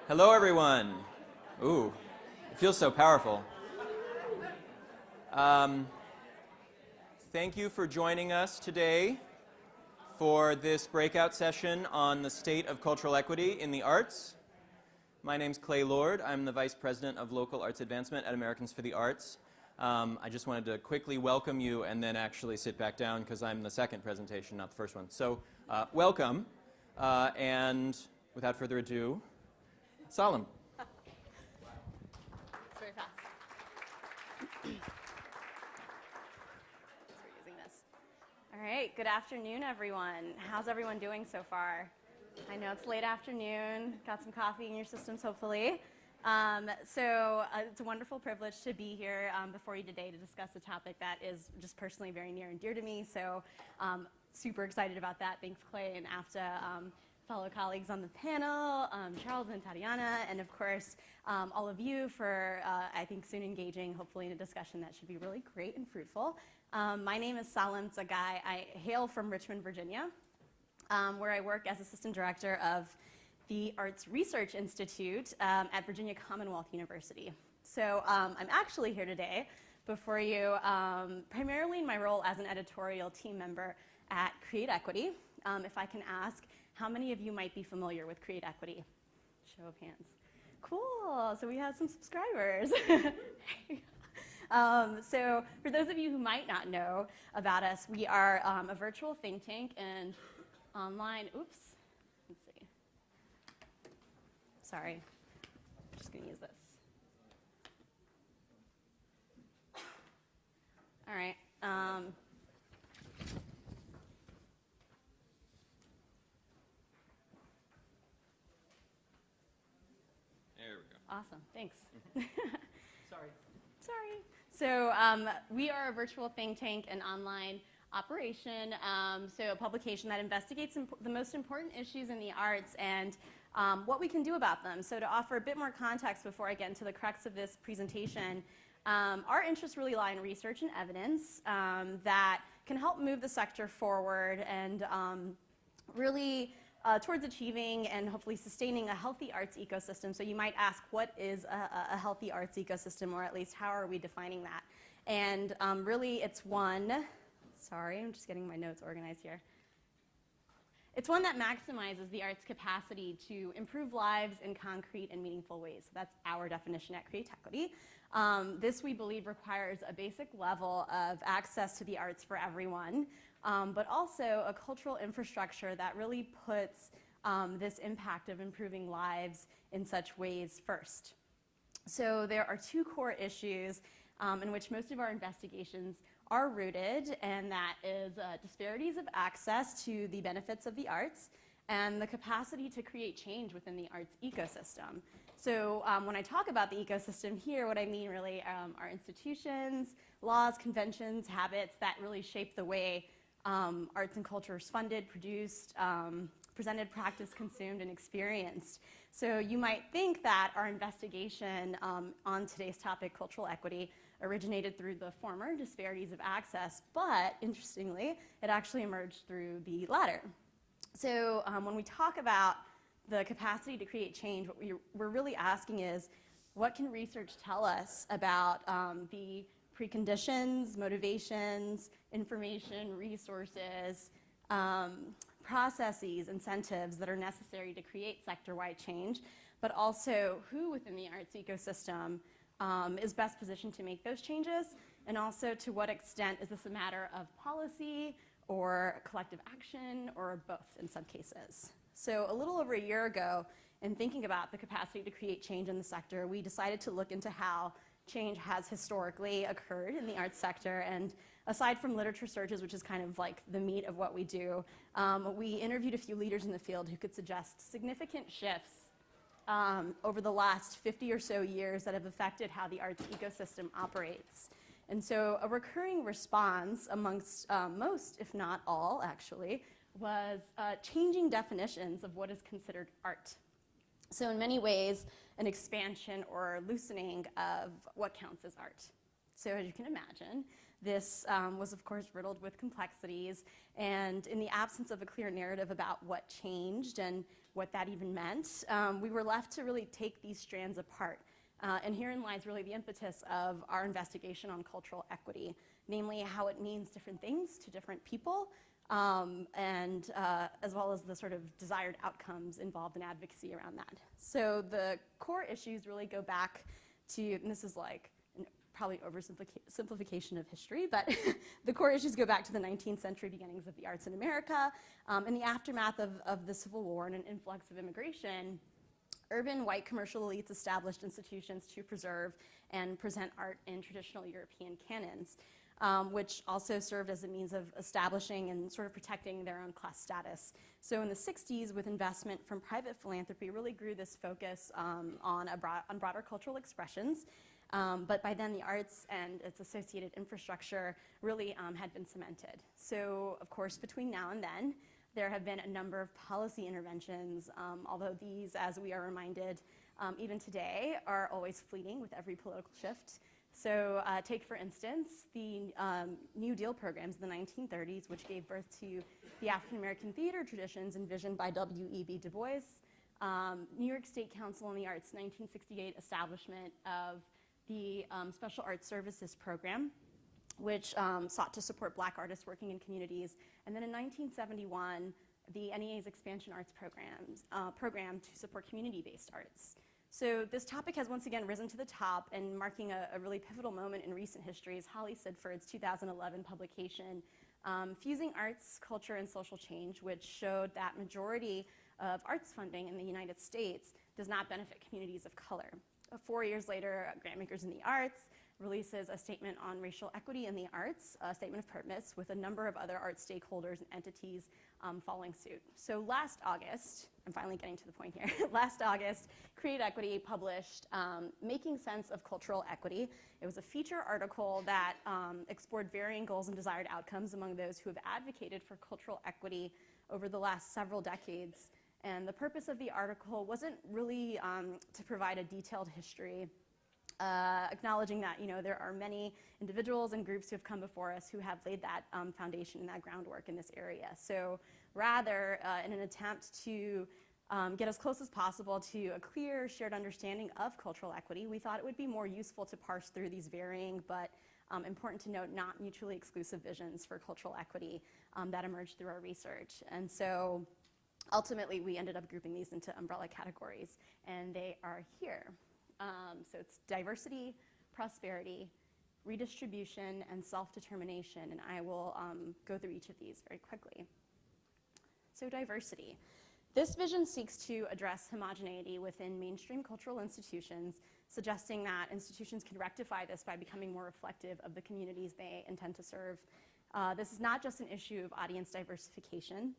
Hello, everyone. Ooh, it feels so powerful. Thank you for joining us today for this breakout session on the state of cultural equity in the arts. My name's Clay Lord. I'm the Vice President of Local Arts Advancement at Americans for the Arts. I just wanted to quickly welcome you and then actually sit back down because I'm the second presentation, not the first one. So welcome, and without further ado, Salem. It's very fast. We're using this. All right, good afternoon, everyone. How's everyone doing so far? I know it's late afternoon. Got some coffee in your systems, hopefully. It's a wonderful privilege to be here before you today to discuss a topic that is just personally very near and dear to me. So super excited about that. Thanks, Clay and AFTA. Fellow colleagues on the panel, Charles and Tariana, and of course, all of you for, I think, soon engaging, hopefully, in a discussion that should be really great and fruitful. My name is Salem Tsegaye. I hail from Richmond, Virginia, where I work as Assistant Director of the Arts Research Institute at Virginia Commonwealth University. So I'm actually here today before you, primarily in my role as an editorial team member at Create Equity. If I can ask, how many of you might be familiar with Create Equity? Show of hands. Cool, so we have some subscribers. So for those of you who might not know about us, we are a virtual think tank and online, let's see. Sorry, I'm just gonna use this. All right. Awesome, thanks. Sorry. So we are a virtual think tank and online operation, so a publication that investigates the most important issues in the arts and what we can do about them. So to offer a bit more context before I get into the crux of this presentation, our interests really lie in research and evidence that can help move the sector forward and really towards achieving and hopefully sustaining a healthy arts ecosystem. So you might ask, what is a healthy arts ecosystem, or at least how are we defining that? And really it's one, sorry, I'm just getting my notes organized here. It's one that maximizes the arts' capacity to improve lives in concrete and meaningful ways. So that's our definition at Create Equity. This, we believe, requires a basic level of access to the arts for everyone, but also a cultural infrastructure that really puts this impact of improving lives in such ways first. So there are two core issues in which most of our investigations are rooted, and that is disparities of access to the benefits of the arts and the capacity to create change within the arts ecosystem. So when I talk about the ecosystem here, what I mean really are institutions, laws, conventions, habits that really shape the way arts and culture is funded, produced, presented, practiced, consumed, and experienced. So you might think that our investigation on today's topic, cultural equity, originated through the former, disparities of access, but interestingly, it actually emerged through the latter. So when we talk about the capacity to create change, what we're really asking is, what can research tell us about the preconditions, motivations, information, resources, processes, incentives that are necessary to create sector-wide change, but also who within the arts ecosystem is best positioned to make those changes, and also to what extent is this a matter of policy or collective action or both in some cases. So a little over a year ago, in thinking about the capacity to create change in the sector, we decided to look into how change has historically occurred in the arts sector. And aside from literature searches, which is kind of like the meat of what we do, we interviewed a few leaders in the field who could suggest significant shifts over the last 50 or so years that have affected how the arts ecosystem operates. And so a recurring response amongst most, if not all actually, was changing definitions of what is considered art. So in many ways, an expansion or loosening of what counts as art. So as you can imagine, this was of course riddled with complexities, and in the absence of a clear narrative about what changed and what that even meant, we were left to really take these strands apart. And herein lies really the impetus of our investigation on cultural equity, namely how it means different things to different people, and as well as the sort of desired outcomes involved in advocacy around that. So the core issues really go back to, and this is like probably oversimplification of history, but the core issues go back to the 19th century beginnings of the arts in America. In the aftermath of the Civil War and an influx of immigration, urban white commercial elites established institutions to preserve and present art in traditional European canons, which also served as a means of establishing and sort of protecting their own class status. So in the 60s, with investment from private philanthropy, really grew this focus on broader cultural expressions. But by then, the arts and its associated infrastructure really had been cemented. So, of course, between now and then, there have been a number of policy interventions, although these, as we are reminded, even today, are always fleeting with every political shift. So take, for instance, the New Deal programs in the 1930s, which gave birth to the African-American theater traditions envisioned by W.E.B. Du Bois, New York State Council on the Arts' 1968 establishment of the Special Arts Services Program, which sought to support Black artists working in communities. And then in 1971, the NEA's Expansion Arts program to support community-based arts. So this topic has once again risen to the top, and marking a really pivotal moment in recent history is Holly Sidford's 2011 publication, Fusing Arts, Culture, and Social Change, which showed that majority of arts funding in the United States does not benefit communities of color. 4 years later, Grantmakers in the Arts releases a statement on racial equity in the arts, a statement of purpose, with a number of other arts stakeholders and entities following suit. So last August, I'm finally getting to the point here, last August, Create Equity published Making Sense of Cultural Equity. It was a feature article that explored varying goals and desired outcomes among those who have advocated for cultural equity over the last several decades. And the purpose of the article wasn't really to provide a detailed history, acknowledging that there are many individuals and groups who have come before us who have laid that foundation and that groundwork in this area. So rather, in an attempt to get as close as possible to a clear shared understanding of cultural equity, we thought it would be more useful to parse through these varying but important to note not mutually exclusive visions for cultural equity that emerged through our research. And so ultimately, we ended up grouping these into umbrella categories, and they are here. So it's diversity, prosperity, redistribution, and self-determination, and I will go through each of these very quickly. So diversity. This vision seeks to address homogeneity within mainstream cultural institutions, suggesting that institutions can rectify this by becoming more reflective of the communities they intend to serve. This is not just an issue of audience diversification.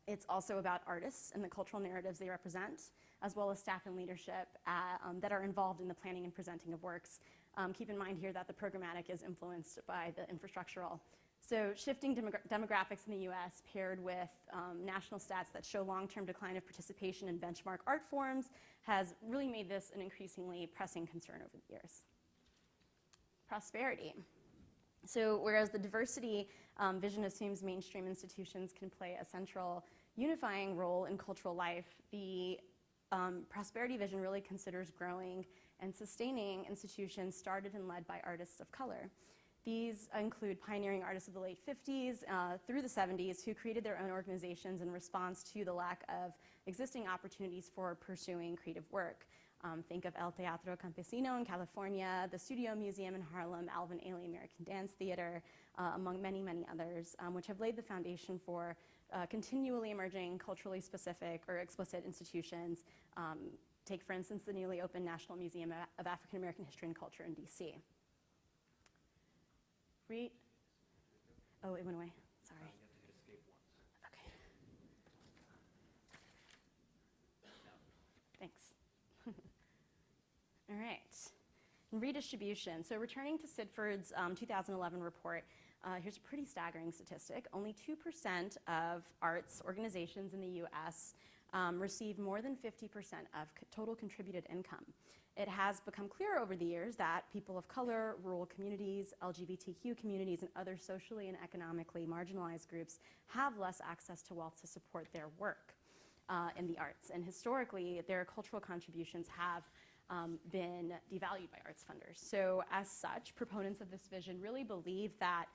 It's also about artists and the cultural narratives they represent, as well as staff and leadership that are involved in the planning and presenting of works. Keep in mind here that the programmatic is influenced by the infrastructural. So shifting demographics in the US paired with national stats that show long-term decline of participation in benchmark art forms has really made this an increasingly pressing concern over the years. Prosperity. So whereas the diversity vision assumes mainstream institutions can play a central unifying role in cultural life, the prosperity vision really considers growing and sustaining institutions started and led by artists of color. These include pioneering artists of the late 50s through the 70s who created their own organizations in response to the lack of existing opportunities for pursuing creative work. Think of El Teatro Campesino in California, the Studio Museum in Harlem, Alvin Ailey American Dance Theater, among many, many others, which have laid the foundation for continually emerging culturally specific or explicit institutions. Take, for instance, the newly opened National Museum of African American History and Culture in DC. Read. Oh, it went away. Sorry. You have to hit escape once. Okay. Thanks. All right. And redistribution. So returning to Sidford's 2011 report, here's a pretty staggering statistic. Only 2% of arts organizations in the US receive more than 50% of total contributed income. It has become clear over the years that people of color, rural communities, LGBTQ communities, and other socially and economically marginalized groups have less access to wealth to support their work. in the arts. And historically, their cultural contributions have been devalued by arts funders. So as such, proponents of this vision really believe that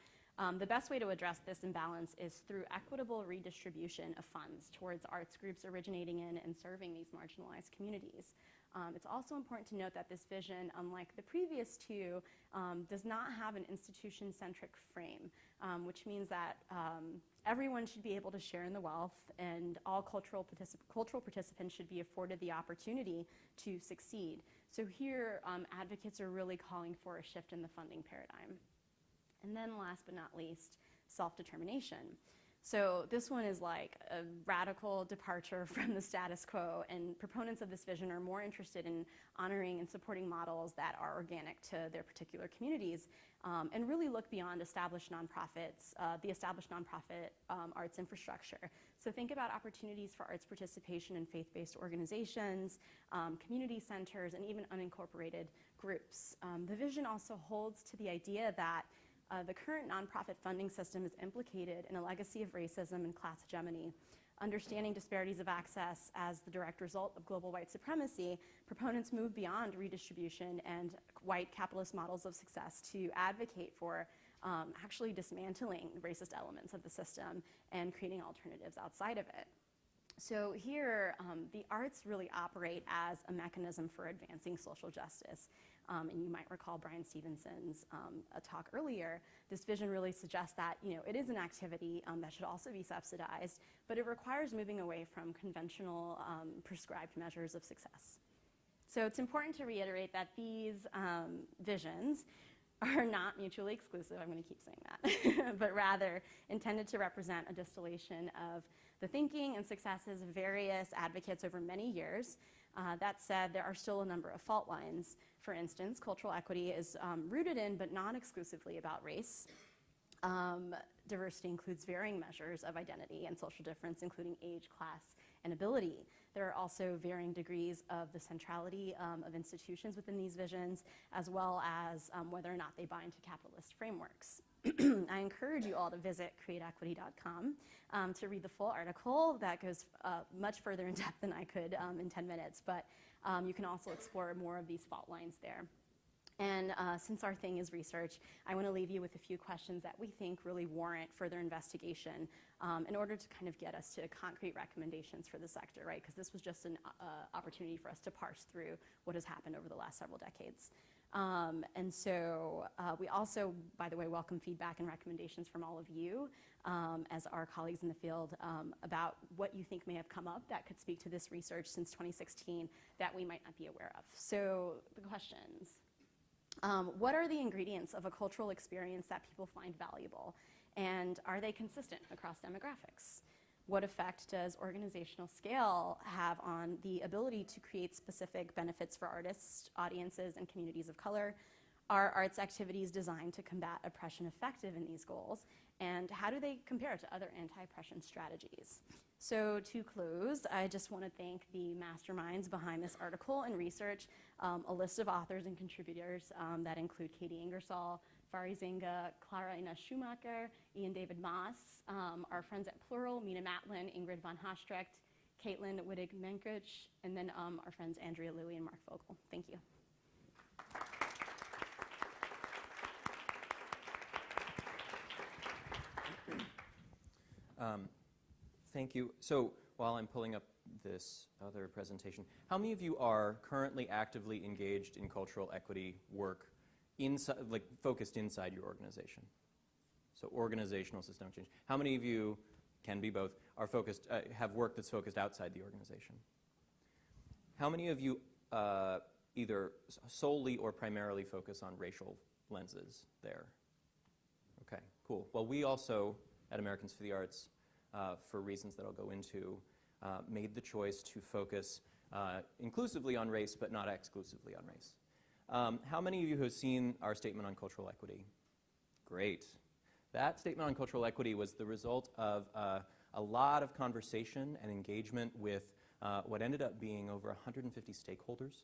the best way to address this imbalance is through equitable redistribution of funds towards arts groups originating in and serving these marginalized communities. It's also important to note that this vision, unlike the previous two, does not have an institution-centric frame, which means that everyone should be able to share in the wealth, and all cultural participants should be afforded the opportunity to succeed. So here, advocates are really calling for a shift in the funding paradigm. And then last but not least, self-determination. So this one is like a radical departure from the status quo, and proponents of this vision are more interested in honoring and supporting models that are organic to their particular communities, and really look beyond established nonprofits, the established nonprofit arts infrastructure. So think about opportunities for arts participation in faith-based organizations, community centers, and even unincorporated groups. The vision also holds to the idea that the current nonprofit funding system is implicated in a legacy of racism and class hegemony. Understanding disparities of access as the direct result of global white supremacy, proponents move beyond redistribution and white capitalist models of success to advocate for actually dismantling racist elements of the system and creating alternatives outside of it. So here, the arts really operate as a mechanism for advancing social justice. And you might recall Brian Stevenson's talk earlier. This vision really suggests that it is an activity that should also be subsidized, but it requires moving away from conventional prescribed measures of success. So it's important to reiterate that these visions are not mutually exclusive, I'm going to keep saying that, but rather intended to represent a distillation of the thinking and successes of various advocates over many years. That said, there are still a number of fault lines. For instance, cultural equity is rooted in but not exclusively about race. Diversity includes varying measures of identity and social difference, including age, class, and ability. There are also varying degrees of the centrality of institutions within these visions, as well as whether or not they bind to capitalist frameworks. I encourage you all to visit createequity.com to read the full article. That goes much further in depth than I could in 10 minutes, but you can also explore more of these fault lines there. And since our thing is research, I want to leave you with a few questions that we think really warrant further investigation in order to kind of get us to concrete recommendations for the sector, right? Because this was just an opportunity for us to parse through what has happened over the last several decades. And so we also, by the way, welcome feedback and recommendations from all of you as our colleagues in the field about what you think may have come up that could speak to this research since 2016 that we might not be aware of. So the questions. What are the ingredients of a cultural experience that people find valuable? And are they consistent across demographics? What effect does organizational scale have on the ability to create specific benefits for artists, audiences, and communities of color? Are arts activities designed to combat oppression effective in these goals? And how do they compare to other anti-oppression strategies? So to close, I just want to thank the masterminds behind this article and research, a list of authors and contributors that include Katie Ingersoll, Fari Zinga, Clara Ina Schumacher, Ian David Moss, our friends at Plural, Mina Matlin, Ingrid von Hastrecht, Caitlin Wittig-Menkich, and then our friends Andrea Lilly and Mark Vogel. Thank you. Thank you. So while I'm pulling up this other presentation, how many of you are currently actively engaged in cultural equity work inside, like focused inside your organization? So organizational systemic change. How many of you, can be both, are focused, have work that's focused outside the organization? How many of you either solely or primarily focus on racial lenses there? Okay, cool. Well, we also, at Americans for the Arts, for reasons that I'll go into, made the choice to focus inclusively on race, but not exclusively on race. How many of you have seen our statement on cultural equity? Great. That statement on cultural equity was the result of a lot of conversation and engagement with what ended up being over 150 stakeholders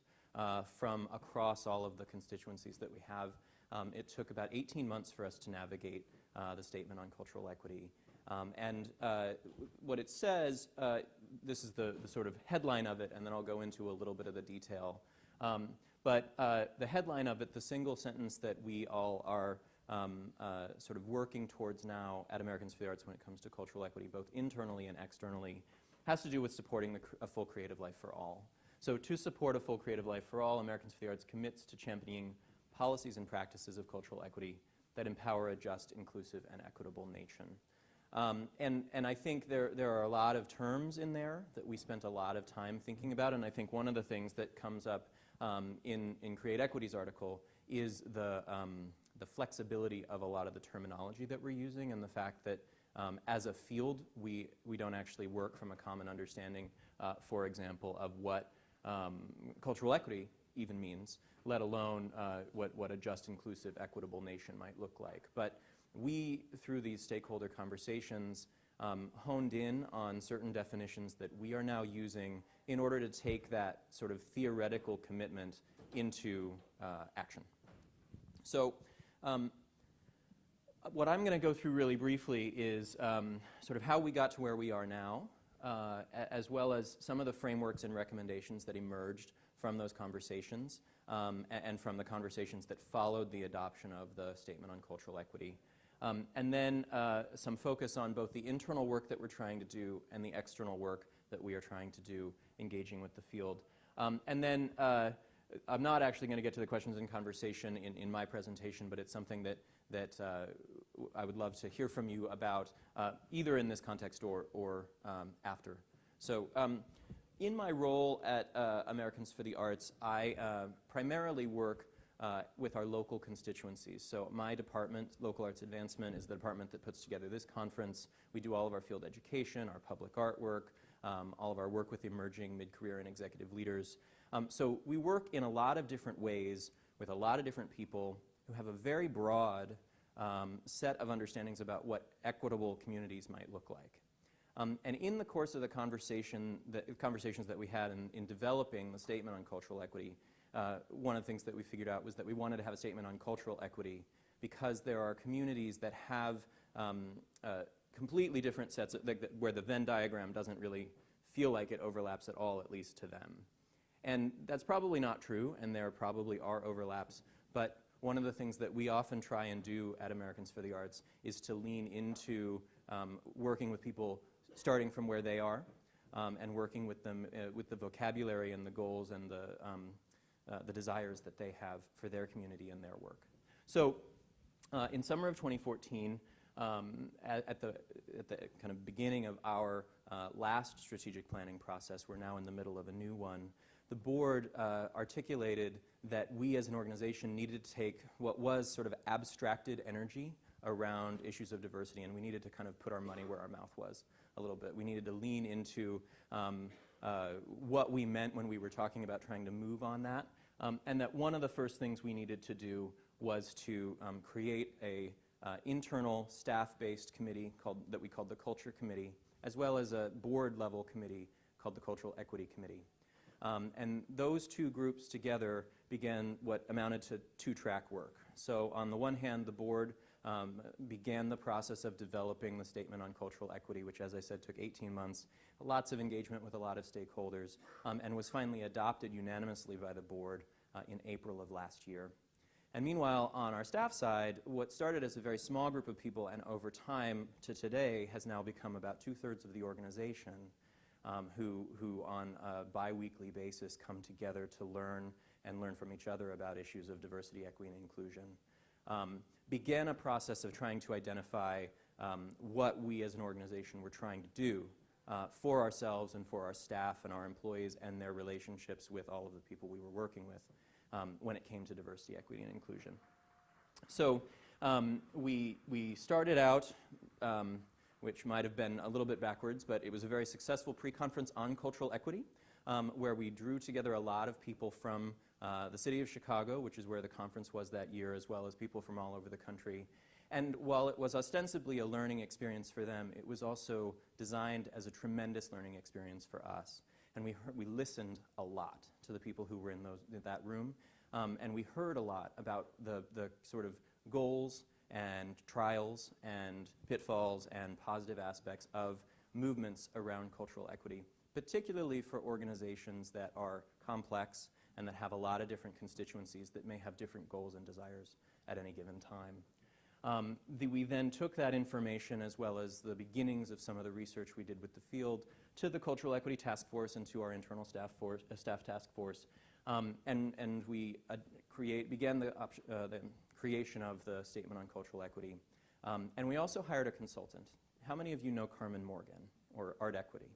from across all of the constituencies that we have. It took about 18 months for us to navigate the statement on cultural equity. What it says, this is the sort of headline of it, and then I'll go into a little bit of the detail. But the headline of it, the single sentence that we all are sort of working towards now at Americans for the Arts when it comes to cultural equity, both internally and externally, has to do with supporting a full creative life for all. So to support a full creative life for all, Americans for the Arts commits to championing policies and practices of cultural equity that empower a just, inclusive, and equitable nation. And I think there are a lot of terms in there that we spent a lot of time thinking about, and I think one of the things that comes up in Create Equity's article is the flexibility of a lot of the terminology that we're using, and the fact that as a field, we don't actually work from a common understanding, for example, of what cultural equity even means, let alone what a just, inclusive, equitable nation might look like. But we, through these stakeholder conversations, honed in on certain definitions that we are now using in order to take that sort of theoretical commitment into action. So what I'm going to go through really briefly is sort of how we got to where we are now, as well as some of the frameworks and recommendations that emerged from those conversations and from the conversations that followed the adoption of the Statement on Cultural Equity. And then some focus on both the internal work that we're trying to do and the external work that we are trying to do, engaging with the field. And then I'm not actually going to get to the questions and conversation in my presentation, but it's something that I would love to hear from you about, either in this context or after. So in my role at Americans for the Arts, I primarily work with our local constituencies. So my department, Local Arts Advancement, is the department that puts together this conference. We do all of our field education, our public art work, all of our work with emerging mid-career and executive leaders. So we work in a lot of different ways with a lot of different people who have a very broad set of understandings about what equitable communities might look like. And in the course of the conversations that we had in developing the Statement on Cultural Equity, one of the things that we figured out was that we wanted to have a statement on cultural equity because there are communities that have completely different sets where the Venn diagram doesn't really feel like it overlaps at all, at least to them. And that's probably not true, and there probably are overlaps, but one of the things that we often try and do at Americans for the Arts is to lean into working with people starting from where they are and working with them with the vocabulary and the goals and the desires that they have for their community and their work. So in summer of 2014, at the kind of beginning of our last strategic planning process, we're now in the middle of a new one, the board articulated that we as an organization needed to take what was sort of abstracted energy around issues of diversity, and we needed to kind of put our money where our mouth was a little bit. We needed to lean into what we meant when we were talking about trying to move on that, and that one of the first things we needed to do was to create a internal staff-based committee that we called the Culture Committee, as well as a board-level committee called the Cultural Equity Committee. And those two groups together began what amounted to two-track work. So on the one hand, the board began the process of developing the Statement on Cultural Equity, which, as I said, took 18 months, lots of engagement with a lot of stakeholders, and was finally adopted unanimously by the board in April of last year. And meanwhile, on our staff side, what started as a very small group of people and over time to today has now become about 2/3 of the organization who on a bi-weekly basis come together to learn from each other about issues of diversity, equity, and inclusion. Began a process of trying to identify what we as an organization were trying to do for ourselves and for our staff and our employees and their relationships with all of the people we were working with when it came to diversity, equity, and inclusion. So we started out, which might have been a little bit backwards, but it was a very successful pre-conference on cultural equity, where we drew together a lot of people from the city of Chicago, which is where the conference was that year, as well as people from all over the country. And while it was ostensibly a learning experience for them, it was also designed as a tremendous learning experience for us. And we listened a lot to the people who were in that room, and we heard a lot about the sort of goals and trials and pitfalls and positive aspects of movements around cultural equity, particularly for organizations that are complex and that have a lot of different constituencies that may have different goals and desires at any given time. We then took that information, as well as the beginnings of some of the research we did with the field, to the Cultural Equity Task Force and to our internal staff task force, and we began the creation of the Statement on Cultural Equity. And we also hired a consultant. How many of you know Carmen Morgan, or Art Equity?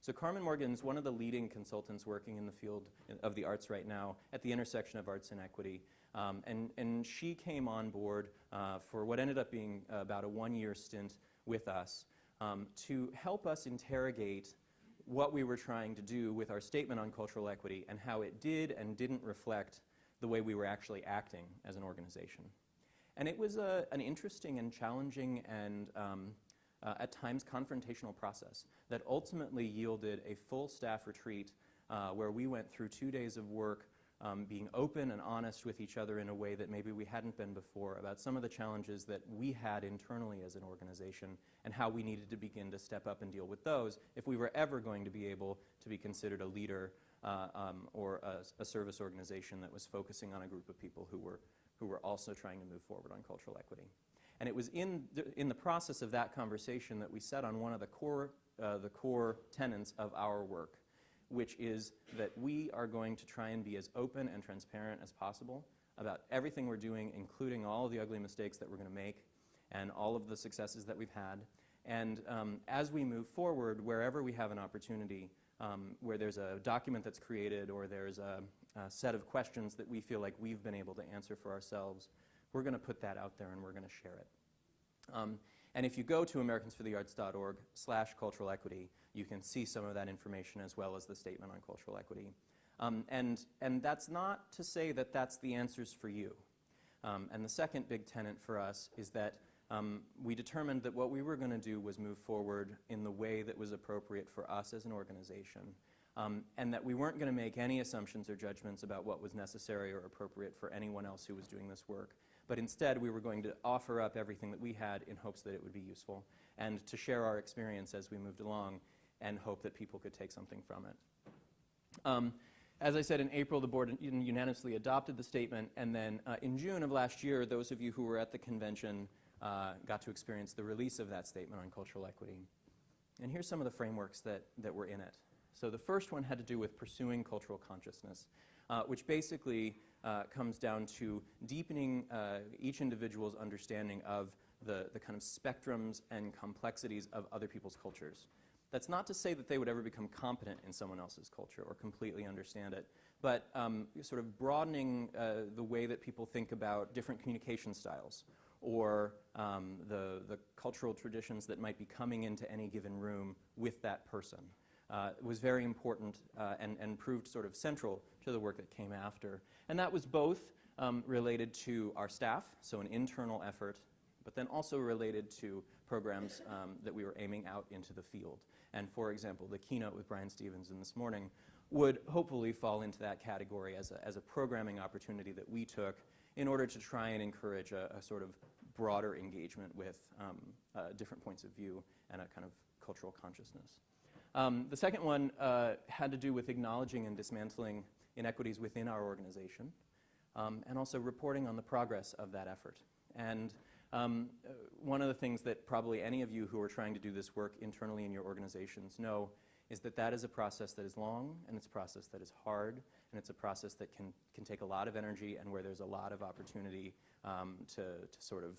So Carmen Morgan is one of the leading consultants working in the field of the arts right now at the intersection of arts and equity. And she came on board for what ended up being about a one-year stint with us to help us interrogate what we were trying to do with our statement on cultural equity and how it did and didn't reflect the way we were actually acting as an organization. And it was an interesting and challenging and at times confrontational process that ultimately yielded a full staff retreat where we went through 2 days of work being open and honest with each other in a way that maybe we hadn't been before about some of the challenges that we had internally as an organization and how we needed to begin to step up and deal with those if we were ever going to be able to be considered a leader or a service organization that was focusing on a group of people who were also trying to move forward on cultural equity. And it was in the process of that conversation that we set on one of the core tenets of our work, which is that we are going to try and be as open and transparent as possible about everything we're doing, including all of the ugly mistakes that we're going to make and all of the successes that we've had. And as we move forward, wherever we have an opportunity, where there's a document that's created or there's a set of questions that we feel like we've been able to answer for ourselves, we're going to put that out there and we're going to share it. And if you go to americansforthearts.org/cultural equity, you can see some of that information as well as the statement on cultural equity. And that's not to say that that's the answers for you. And the second big tenet for us is that we determined that what we were going to do was move forward in the way that was appropriate for us as an organization, and that we weren't going to make any assumptions or judgments about what was necessary or appropriate for anyone else who was doing this work. But instead, we were going to offer up everything that we had in hopes that it would be useful and to share our experience as we moved along and hope that people could take something from it. As I said, in April, the board unanimously adopted the statement, and then in June of last year, those of you who were at the convention got to experience the release of that statement on cultural equity. And here's some of the frameworks that were in it. So the first one had to do with pursuing cultural consciousness, which basically comes down to deepening each individual's understanding of the kind of spectrums and complexities of other people's cultures. That's not to say that they would ever become competent in someone else's culture or completely understand it, but sort of broadening the way that people think about different communication styles or the cultural traditions that might be coming into any given room with that person. Was very important and proved sort of central to the work that came after. And that was both related to our staff, so an internal effort, but then also related to programs that we were aiming out into the field. And for example, the keynote with Brian Stevenson this morning would hopefully fall into that category as a programming opportunity that we took in order to try and encourage a sort of broader engagement with different points of view and a kind of cultural consciousness. The second one had to do with acknowledging and dismantling inequities within our organization, and also reporting on the progress of that effort. And one of the things that probably any of you who are trying to do this work internally in your organizations know is that that is a process that is long, and it's a process that is hard, and it's a process that can take a lot of energy and where there's a lot of opportunity to sort of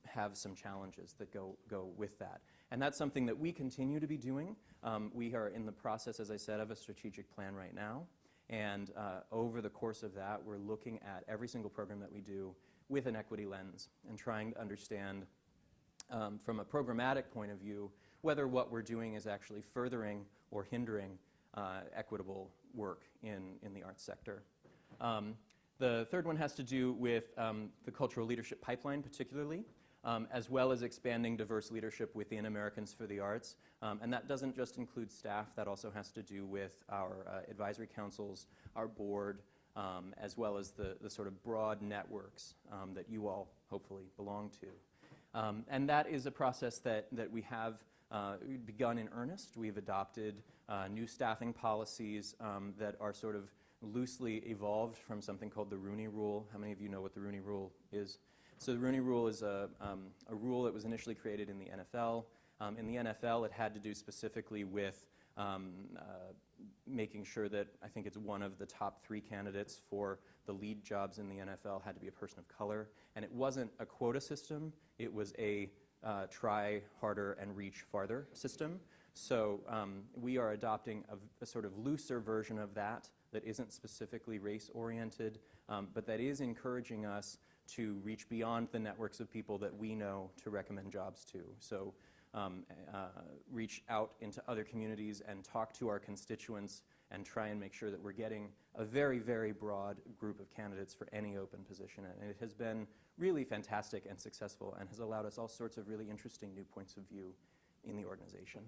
have some challenges that go with that. And that's something that we continue to be doing. We are in the process, as I said, of a strategic plan right now. And over the course of that, we're looking at every single program that we do with an equity lens and trying to understand from a programmatic point of view whether what we're doing is actually furthering or hindering equitable work in the arts sector. The third one has to do with the cultural leadership pipeline particularly, as well as expanding diverse leadership within Americans for the Arts. And that doesn't just include staff, that also has to do with our advisory councils, our board, as well as the sort of broad networks that you all hopefully belong to. And that is a process that we have begun in earnest. We've adopted new staffing policies that are sort of loosely evolved from something called the Rooney Rule. How many of you know what the Rooney Rule is? So the Rooney Rule is a rule that was initially created in the NFL. In the NFL, it had to do specifically with making sure that I think it's one of the top 3 candidates for the lead jobs in the NFL had to be a person of color. And it wasn't a quota system. It was a try harder and reach farther system. So we are adopting a sort of looser version of that isn't specifically race-oriented, but that is encouraging us to reach beyond the networks of people that we know to recommend jobs to. So reach out into other communities and talk to our constituents and try and make sure that we're getting a very, very broad group of candidates for any open position. And it has been really fantastic and successful and has allowed us all sorts of really interesting new points of view in the organization.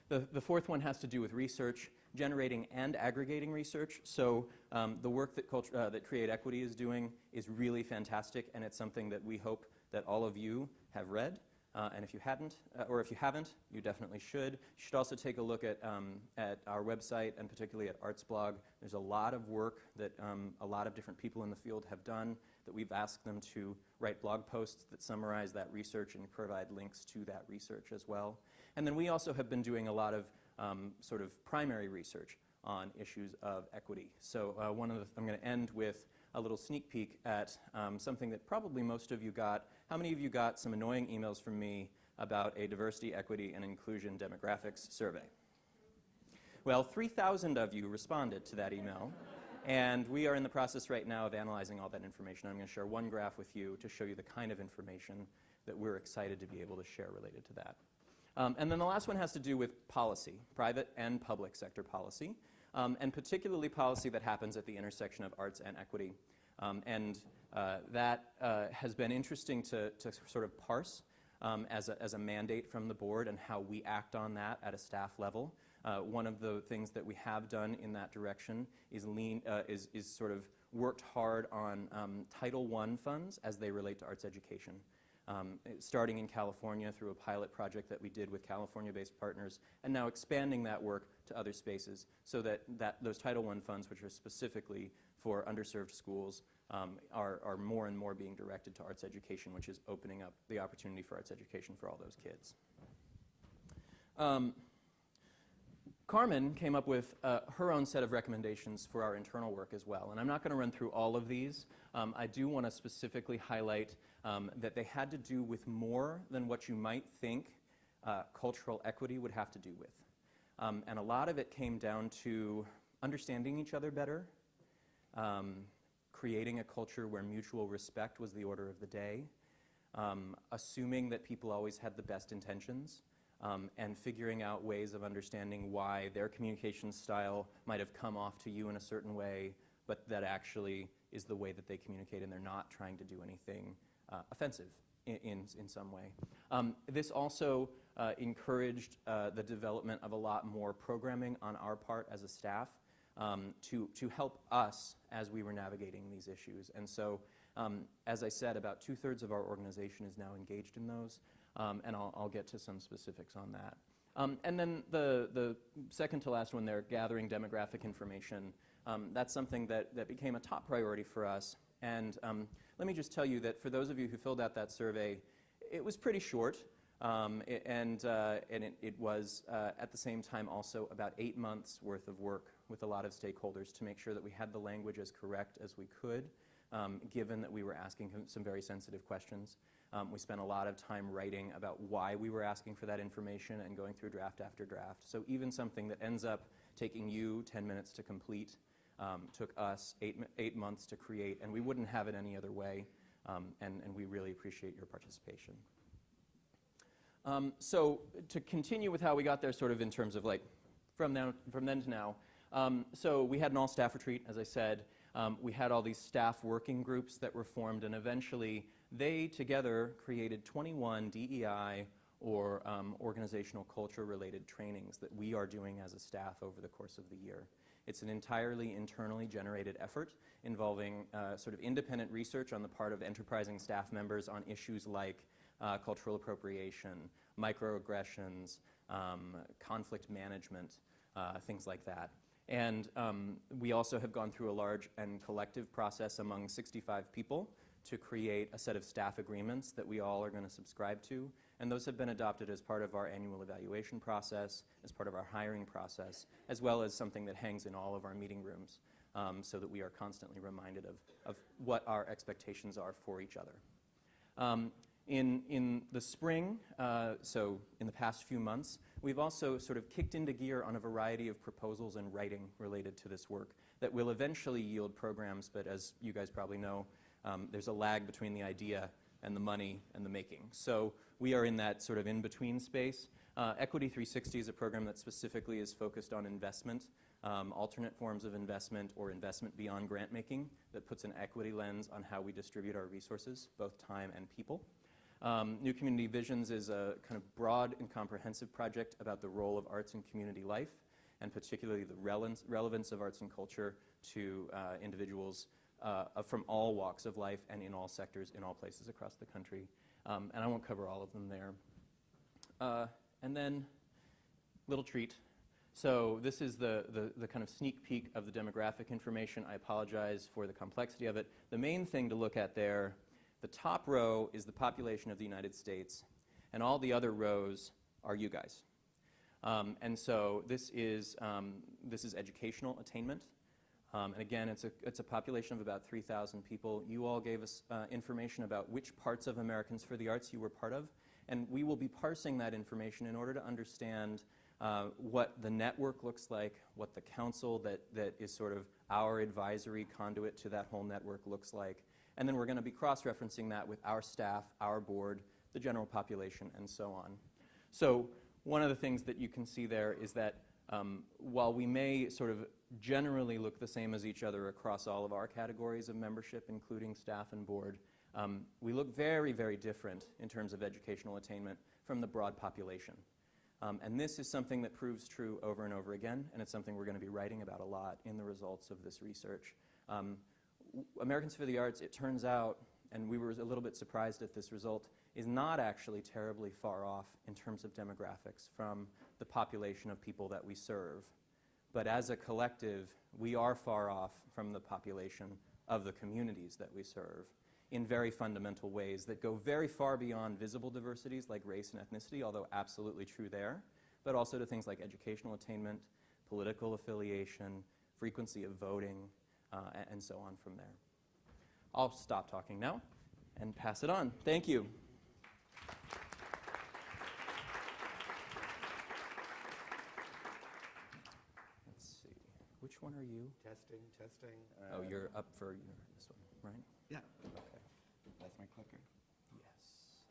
The fourth one has to do with research, generating and aggregating research. So the work that Create Equity is doing is really fantastic, and it's something that we hope that all of you have read. And if you hadn't, or if you haven't, you definitely should. You should also take a look at our website, and particularly at ArtsBlog. There's a lot of work that a lot of different people in the field have done that we've asked them to write blog posts that summarize that research and provide links to that research as well. And then we also have been doing a lot of sort of primary research on issues of equity. So I'm going to end with a little sneak peek at something that probably most of you got. How many of you got some annoying emails from me about a diversity, equity, and inclusion demographics survey? Well, 3,000 of you responded to that email, and we are in the process right now of analyzing all that information. I'm going to share one graph with you to show you the kind of information that we're excited to be able to share related to that. And then the last one has to do with policy, private and public sector policy, and particularly policy that happens at the intersection of arts and equity. That has been interesting to sort of parse as a mandate from the board and how we act on that at a staff level. One of the things that we have done in that direction is sort of worked hard on Title I funds as they relate to arts education. Starting in California through a pilot project that we did with California-based partners, and now expanding that work to other spaces so that those Title I funds, which are specifically for underserved schools, are more and more being directed to arts education, which is opening up the opportunity for arts education for all those kids. Carmen came up with her own set of recommendations for our internal work as well, and I'm not going to run through all of these. I do want to specifically highlight that they had to do with more than what you might think cultural equity would have to do with. And a lot of it came down to understanding each other better, creating a culture where mutual respect was the order of the day, assuming that people always had the best intentions, and figuring out ways of understanding why their communication style might have come off to you in a certain way, but that actually is the way that they communicate and they're not trying to do anything offensive in some way. This also encouraged the development of a lot more programming on our part as a staff to help us as we were navigating these issues. And so, as I said, about 2/3 of our organization is now engaged in those. And I'll get to some specifics on that. And then the second to last one there, gathering demographic information, that's something that became a top priority for us. And let me just tell you that for those of you who filled out that survey, it was pretty short, and it was at the same time also about 8 months worth of work with a lot of stakeholders to make sure that we had the language as correct as we could, given that we were asking some very sensitive questions. We spent a lot of time writing about why we were asking for that information and going through draft after draft. So even something that ends up taking you 10 minutes to complete took us eight months to create, and we wouldn't have it any other way, and we really appreciate your participation. So to continue with how we got there sort of in terms of like from then to now, so we had an all-staff retreat, as I said. We had all these staff working groups that were formed, and eventually they together created 21 DEI or organizational culture related trainings that we are doing as a staff over the course of the year. It's an entirely internally generated effort involving sort of independent research on the part of enterprising staff members on issues like cultural appropriation, microaggressions, conflict management, things like that. And we also have gone through a large and collective process among 65 people to create a set of staff agreements that we all are going to subscribe to. And those have been adopted as part of our annual evaluation process, as part of our hiring process, as well as something that hangs in all of our meeting rooms so that we are constantly reminded of what our expectations are for each other. In the spring, so in the past few months, we've also sort of kicked into gear on a variety of proposals and writing related to this work that will eventually yield programs, but as you guys probably know, there's a lag between the idea and the money and the making. So we are in that sort of in-between space. Equity 360 is a program that specifically is focused on investment, alternate forms of investment or investment beyond grant making that puts an equity lens on how we distribute our resources, both time and people. New Community Visions is a kind of broad and comprehensive project about the role of arts in community life, and particularly the relevance of arts and culture to individuals from all walks of life and in all sectors, in all places across the country. And I won't cover all of them there. And then, little treat. So this is the kind of sneak peek of the demographic information. I apologize for the complexity of it. The main thing to look at there, the top row is the population of the United States, and all the other rows are you guys. And so this is educational attainment. And again, it's a population of about 3,000 people. You all gave us information about which parts of Americans for the Arts you were part of, and we will be parsing that information in order to understand what the network looks like, what the council that is sort of our advisory conduit to that whole network looks like, and then we're going to be cross-referencing that with our staff, our board, the general population, and so on. So one of the things that you can see there is that while we may sort of generally look the same as each other across all of our categories of membership, including staff and board, we look very, very different in terms of educational attainment from the broad population. And this is something that proves true over and over again, and it's something we're going to be writing about a lot in the results of this research. Americans for the Arts, it turns out, and we were a little bit surprised at this result, is not actually terribly far off in terms of demographics from the population of people that we serve. But as a collective, we are far off from the population of the communities that we serve in very fundamental ways that go very far beyond visible diversities like race and ethnicity, although absolutely true there, but also to things like educational attainment, political affiliation, frequency of voting, and so on from there. I'll stop talking now and pass it on. Thank you. Let's see. Which one are you? Testing. Oh, you're up for this one, right? Yeah. Okay. That's my clicker. Yes,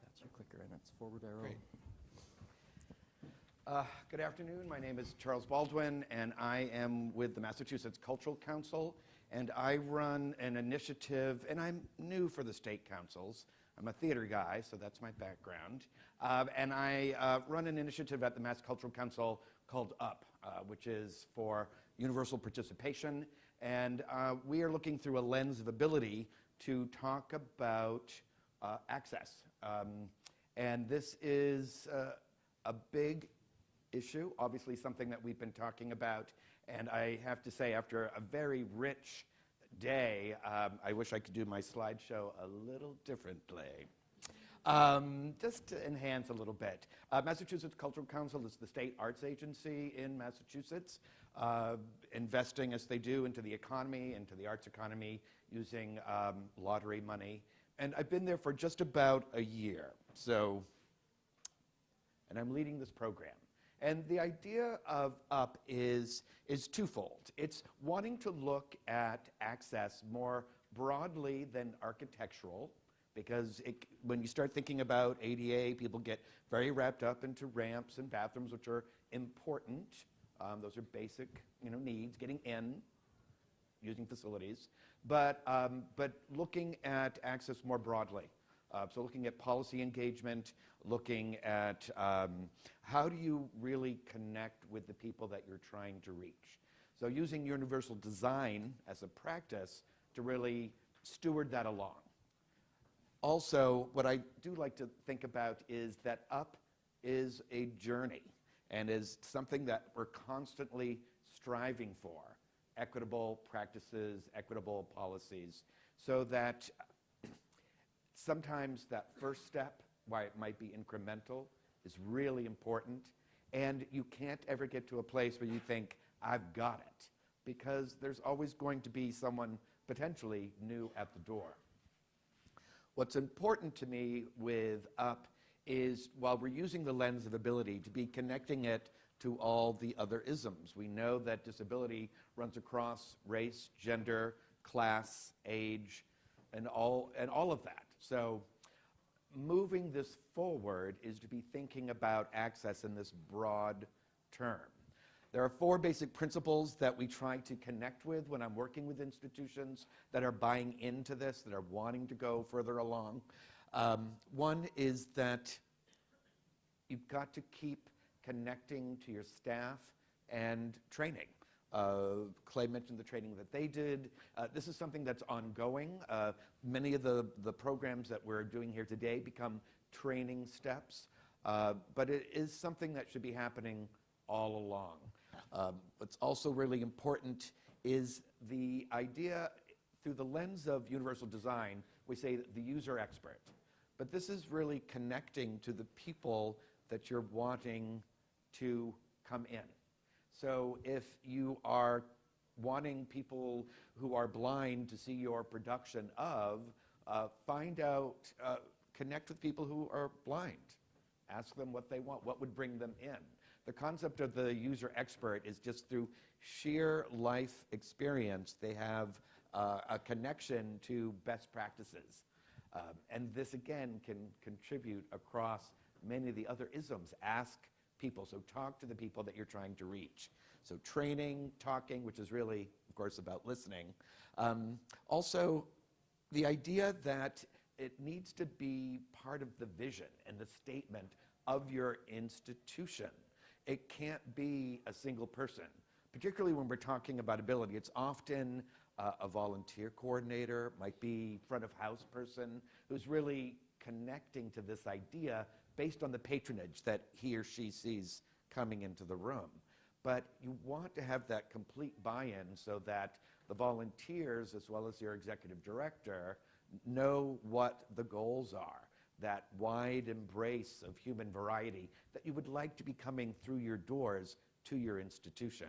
that's your clicker, and it's forward arrow. Great. Good afternoon. My name is Charles Baldwin, and I am with the Massachusetts Cultural Council, and I run an initiative, and I'm new for the state councils. I'm a theater guy, so that's my background. And I run an initiative at the Mass Cultural Council called UP, which is for universal participation. And we are looking through a lens of ability to talk about access. And this is a big issue, obviously something that we've been talking about. And I have to say, after a very rich day, I wish I could do my slideshow a little differently. Just to enhance a little bit. Massachusetts Cultural Council is the state arts agency in Massachusetts, investing as they do into the economy, into the arts economy, using lottery money. And I've been there for just about a year. And I'm leading this program. And the idea of UP is twofold. It's wanting to look at access more broadly than architectural, because when you start thinking about ADA, people get very wrapped up into ramps and bathrooms, which are important. Those are basic, needs, getting in, using facilities. But looking at access more broadly. So looking at policy engagement, looking at how do you really connect with the people that you're trying to reach. So using universal design as a practice to really steward that along. Also, what I do like to think about is that UP is a journey and is something that we're constantly striving for, equitable practices, equitable policies, so that sometimes that first step, while it might be incremental, is really important, and you can't ever get to a place where you think, I've got it, because there's always going to be someone potentially new at the door. What's important to me with UP is, while we're using the lens of ability, to be connecting it to all the other isms. We know that disability runs across race, gender, class, age, and all of that. So moving this forward is to be thinking about access in this broad term. There are 4 basic principles that we try to connect with when I'm working with institutions that are buying into this, that are wanting to go further along. One is that you've got to keep connecting to your staff and training. Clay mentioned the training that they did. This is something that's ongoing. Many of the programs that we're doing here today become training steps, but it is something that should be happening all along. What's also really important is the idea, through the lens of universal design, we say the user expert. But this is really connecting to the people that you're wanting to come in. So if you are wanting people who are blind to see your production of, find out, connect with people who are blind. Ask them what they want, what would bring them in. The concept of the user expert is just through sheer life experience, they have a connection to best practices. And this, again, can contribute across many of the other isms. Ask people, so talk to the people that you're trying to reach. So training, talking, which is really, of course, about listening. Also, the idea that it needs to be part of the vision and the statement of your institution. It can't be a single person, particularly when we're talking about ability. It's often a volunteer coordinator, might be front of house person, who's really connecting to this idea based on the patronage that he or she sees coming into the room. But you want to have that complete buy-in so that the volunteers, as well as your executive director, know what the goals are, that wide embrace of human variety that you would like to be coming through your doors to your institution.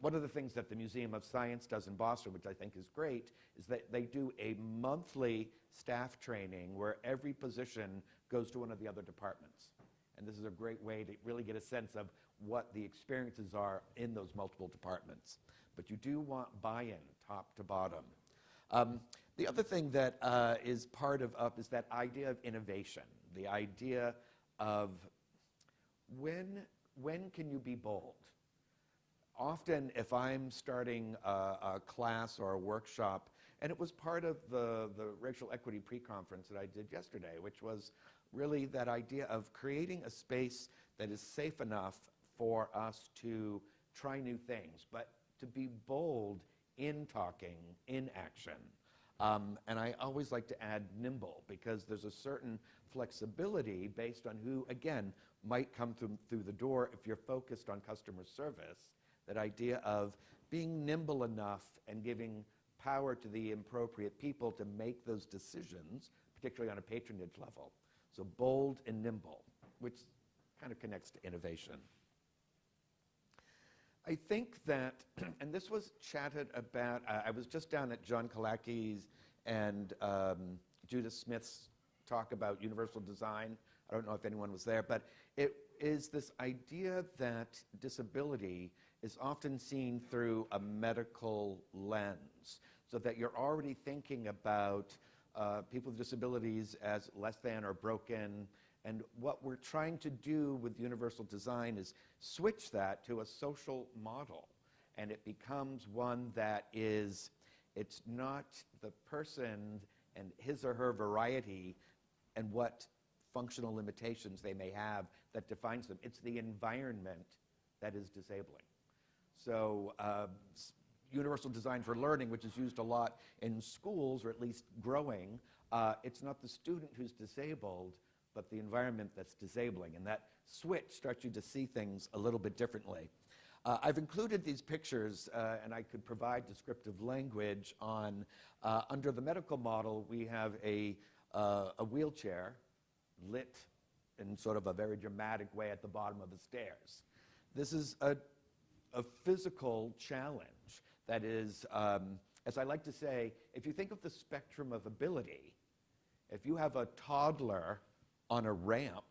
One of the things that the Museum of Science does in Boston, which I think is great, is that they do a monthly staff training where every position goes to one of the other departments. And this is a great way to really get a sense of what the experiences are in those multiple departments. But you do want buy-in, top to bottom. The other thing that is part of UP is that idea of innovation, the idea of when can you be bold? Often, if I'm starting a class or a workshop, and it was part of the racial equity pre-conference that I did yesterday, which was really that idea of creating a space that is safe enough for us to try new things, but to be bold in talking, in action. And I always like to add nimble, because there's a certain flexibility based on who, again, might come through the door if you're focused on customer service. That idea of being nimble enough and giving power to the appropriate people to make those decisions, particularly on a patronage level. So bold and nimble, which kind of connects to innovation. I think that, and this was chatted about, I was just down at John Kalacki's and Judith Smith's talk about universal design. I don't know if anyone was there, but it is this idea that disability is often seen through a medical lens, so that you're already thinking about people with disabilities as less than or broken. And what we're trying to do with universal design is switch that to a social model. And it becomes one that is, it's not the person and his or her variety and what functional limitations they may have that defines them. It's the environment that is disabling. So universal design for learning, which is used a lot in schools, or at least growing, it's not the student who's disabled, but the environment that's disabling. And that switch starts you to see things a little bit differently. I've included these pictures, and I could provide descriptive language on, under the medical model, we have a wheelchair lit in sort of a very dramatic way at the bottom of the stairs. This is a physical challenge that is, as I like to say, if you think of the spectrum of ability, if you have a toddler on a ramp,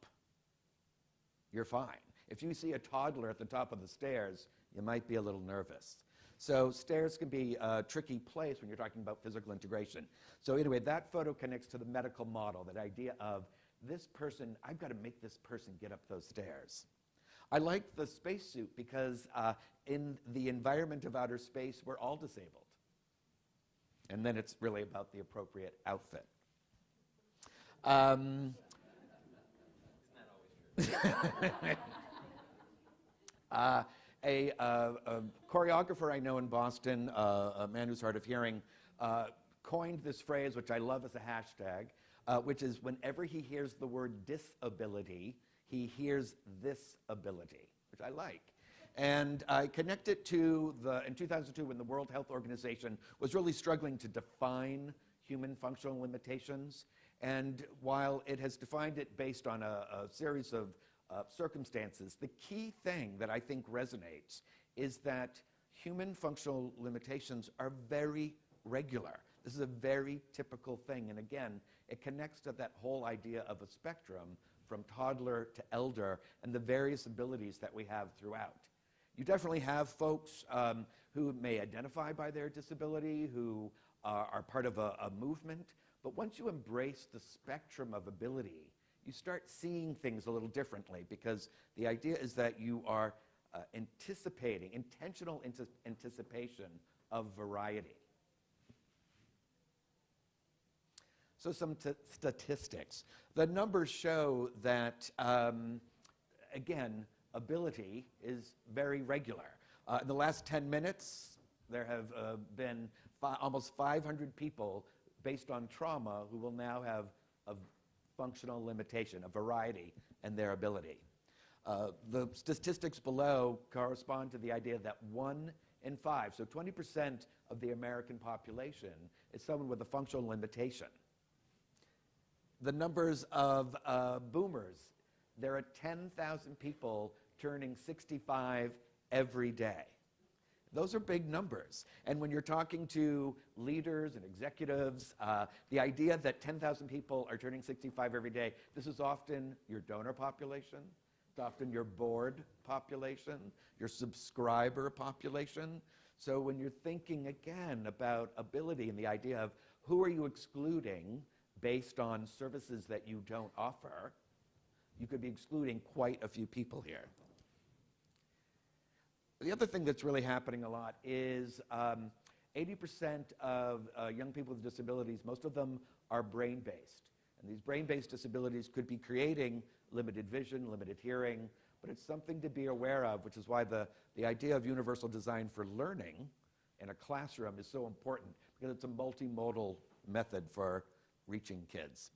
you're fine. If you see a toddler at the top of the stairs, you might be a little nervous. So stairs can be a tricky place when you're talking about physical integration. So anyway, that photo connects to the medical model, that idea of this person, I've got to make this person get up those stairs. I like the spacesuit because in the environment of outer space, we're all disabled. And then it's really about the appropriate outfit. Isn't that always true? A choreographer I know in Boston, a man who's hard of hearing, coined this phrase, which I love as a hashtag, which is whenever he hears the word disability, he hears this ability, which I like. And I connect it to in 2002, when the World Health Organization was really struggling to define human functional limitations. And while it has defined it based on a series of circumstances, the key thing that I think resonates is that human functional limitations are very regular. This is a very typical thing. And again, it connects to that whole idea of a spectrum from toddler to elder and the various abilities that we have throughout. You definitely have folks who may identify by their disability, who are part of a movement. But once you embrace the spectrum of ability, you start seeing things a little differently, because the idea is that you are anticipating, intentional anticipation of variety. So some statistics. The numbers show that, again, ability is very regular. In the last 10 minutes, there have been almost 500 people based on trauma who will now have a functional limitation, a variety in their ability. The statistics below correspond to the idea that 1 in 5, so 20% of the American population, is someone with a functional limitation. The numbers of boomers, there are 10,000 people turning 65 every day. Those are big numbers. And when you're talking to leaders and executives, the idea that 10,000 people are turning 65 every day, this is often your donor population, it's often your board population, your subscriber population. So when you're thinking again about ability and the idea of who are you excluding based on services that you don't offer, you could be excluding quite a few people here. The other thing that's really happening a lot is 80% of young people with disabilities, most of them are brain-based. And these brain-based disabilities could be creating limited vision, limited hearing, but it's something to be aware of, which is why the idea of universal design for learning in a classroom is so important, because it's a multimodal method for reaching kids.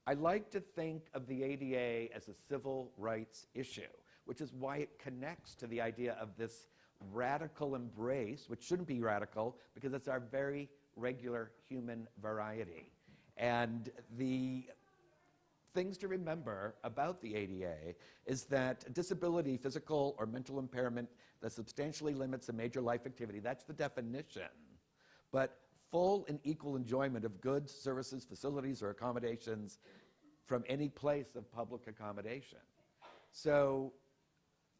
I like to think of the ADA as a civil rights issue, which is why it connects to the idea of this radical embrace, which shouldn't be radical, because it's our very regular human variety. And the things to remember about the ADA is that disability, physical or mental impairment that substantially limits a major life activity, that's the definition. But full and equal enjoyment of goods, services, facilities, or accommodations from any place of public accommodation. So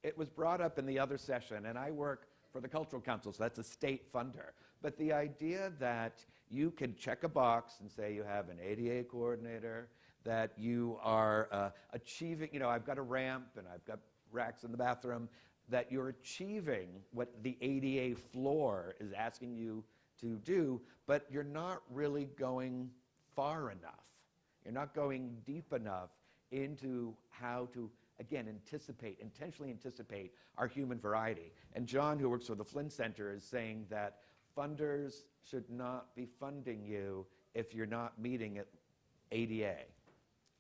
it was brought up in the other session, and I work for the Cultural Council, so that's a state funder. But the idea that you can check a box and say you have an ADA coordinator, that you are achieving, I've got a ramp and I've got racks in the bathroom, that you're achieving what the ADA floor is asking you to do, but you're not really going far enough. You're not going deep enough into how to again, intentionally anticipate our human variety. And John, who works for the Flynn Center, is saying that funders should not be funding you if you're not meeting at ADA.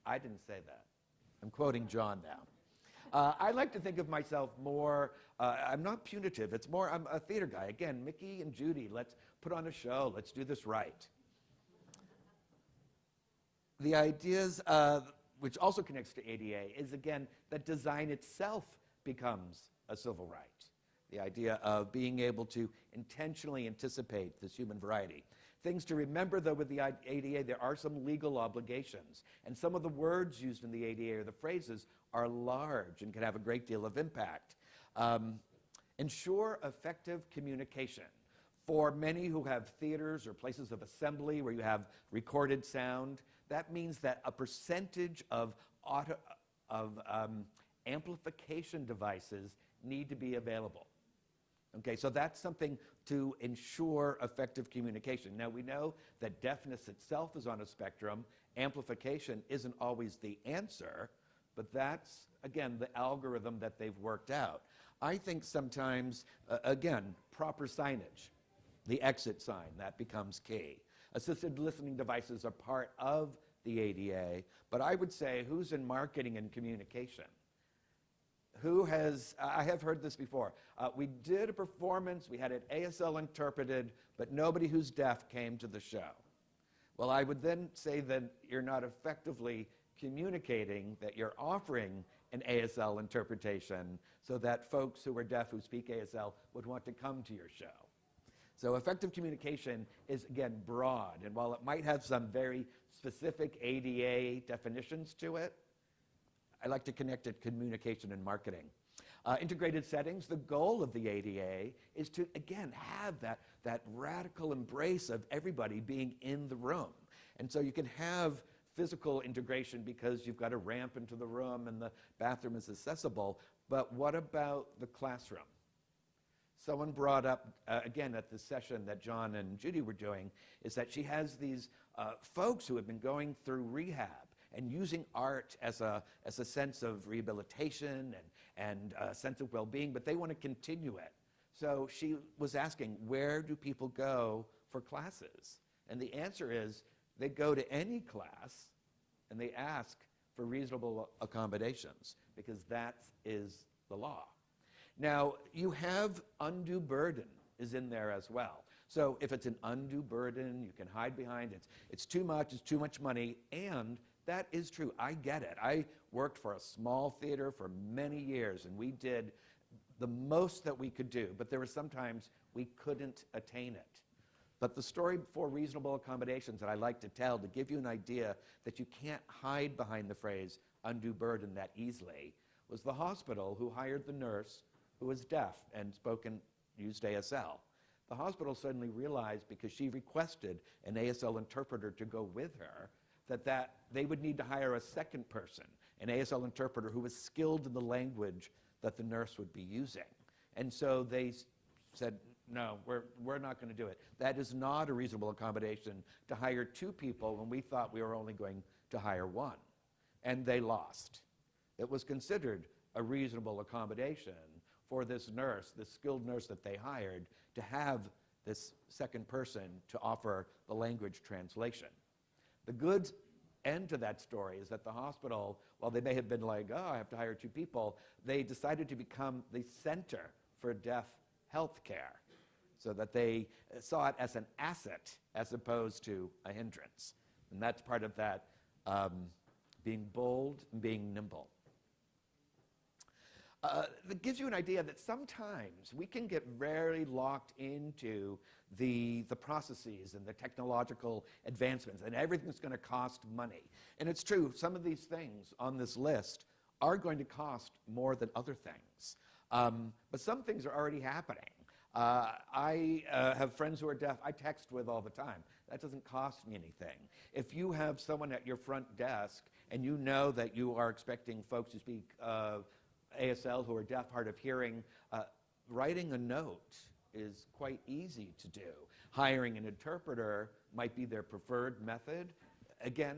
I didn't say that. I'm quoting John now. I like to think of myself more, I'm not punitive, it's more, I'm a theater guy. Again, Mickey and Judy, let's put on a show, let's do this right. The ideas, which also connects to ADA, is again, that design itself becomes a civil right. The idea of being able to intentionally anticipate this human variety. Things to remember, though, with the ADA, there are some legal obligations. And some of the words used in the ADA or the phrases are large and can have a great deal of impact. Ensure effective communication. For many who have theaters or places of assembly where you have recorded sound, that means that a percentage of amplification devices need to be available. Okay, so that's something to ensure effective communication. Now, we know that deafness itself is on a spectrum. Amplification isn't always the answer, but that's, again, the algorithm that they've worked out. I think sometimes, again, proper signage, the exit sign, that becomes key. Assisted listening devices are part of the ADA, but I would say, who's in marketing and communication? Who has, I have heard this before, we did a performance, we had it ASL interpreted, but nobody who's deaf came to the show. Well, I would then say that you're not effectively communicating that you're offering an ASL interpretation so that folks who are deaf who speak ASL would want to come to your show. So effective communication is, again, broad, and while it might have some very specific ADA definitions to it, I like to connect it to communication and marketing. Integrated settings, the goal of the ADA is to, again, have that radical embrace of everybody being in the room. And so you can have physical integration because you've got a ramp into the room and the bathroom is accessible, but what about the classroom? Someone brought up, again, at the session that John and Judy were doing, is that she has these folks who have been going through rehab and using art as a sense of rehabilitation and a sense of well-being, but they want to continue it. So she was asking, where do people go for classes? And the answer is, they go to any class and they ask for reasonable accommodations, because that is the law. Now, you have undue burden is in there as well. So if it's an undue burden, you can hide behind it. It's too much money, and that is true. I get it. I worked for a small theater for many years, and we did the most that we could do, but there were sometimes we couldn't attain it. But the story for reasonable accommodations that I like to tell to give you an idea that you can't hide behind the phrase undue burden that easily was the hospital who hired the nurse who was deaf and used ASL. The hospital suddenly realized, because she requested an ASL interpreter to go with her, that they would need to hire a second person, an ASL interpreter who was skilled in the language that the nurse would be using. And so they said, no, we're not going to do it. That is not a reasonable accommodation to hire two people when we thought we were only going to hire one. And they lost. It was considered a reasonable accommodation for this nurse, this skilled nurse that they hired, to have this second person to offer the language translation. The good end to that story is that the hospital, while they may have been like, oh, I have to hire two people, they decided to become the center for deaf health care, so that they saw it as an asset as opposed to a hindrance. And that's part of that being bold and being nimble. That gives you an idea that sometimes we can get very locked into the processes and the technological advancements, and everything's going to cost money. And it's true, some of these things on this list are going to cost more than other things. But some things are already happening. I have friends who are deaf I text with all the time. That doesn't cost me anything. If you have someone at your front desk and you know that you are expecting folks who speak ASL who are deaf, hard of hearing, writing a note is quite easy to do. Hiring an interpreter might be their preferred method. Again,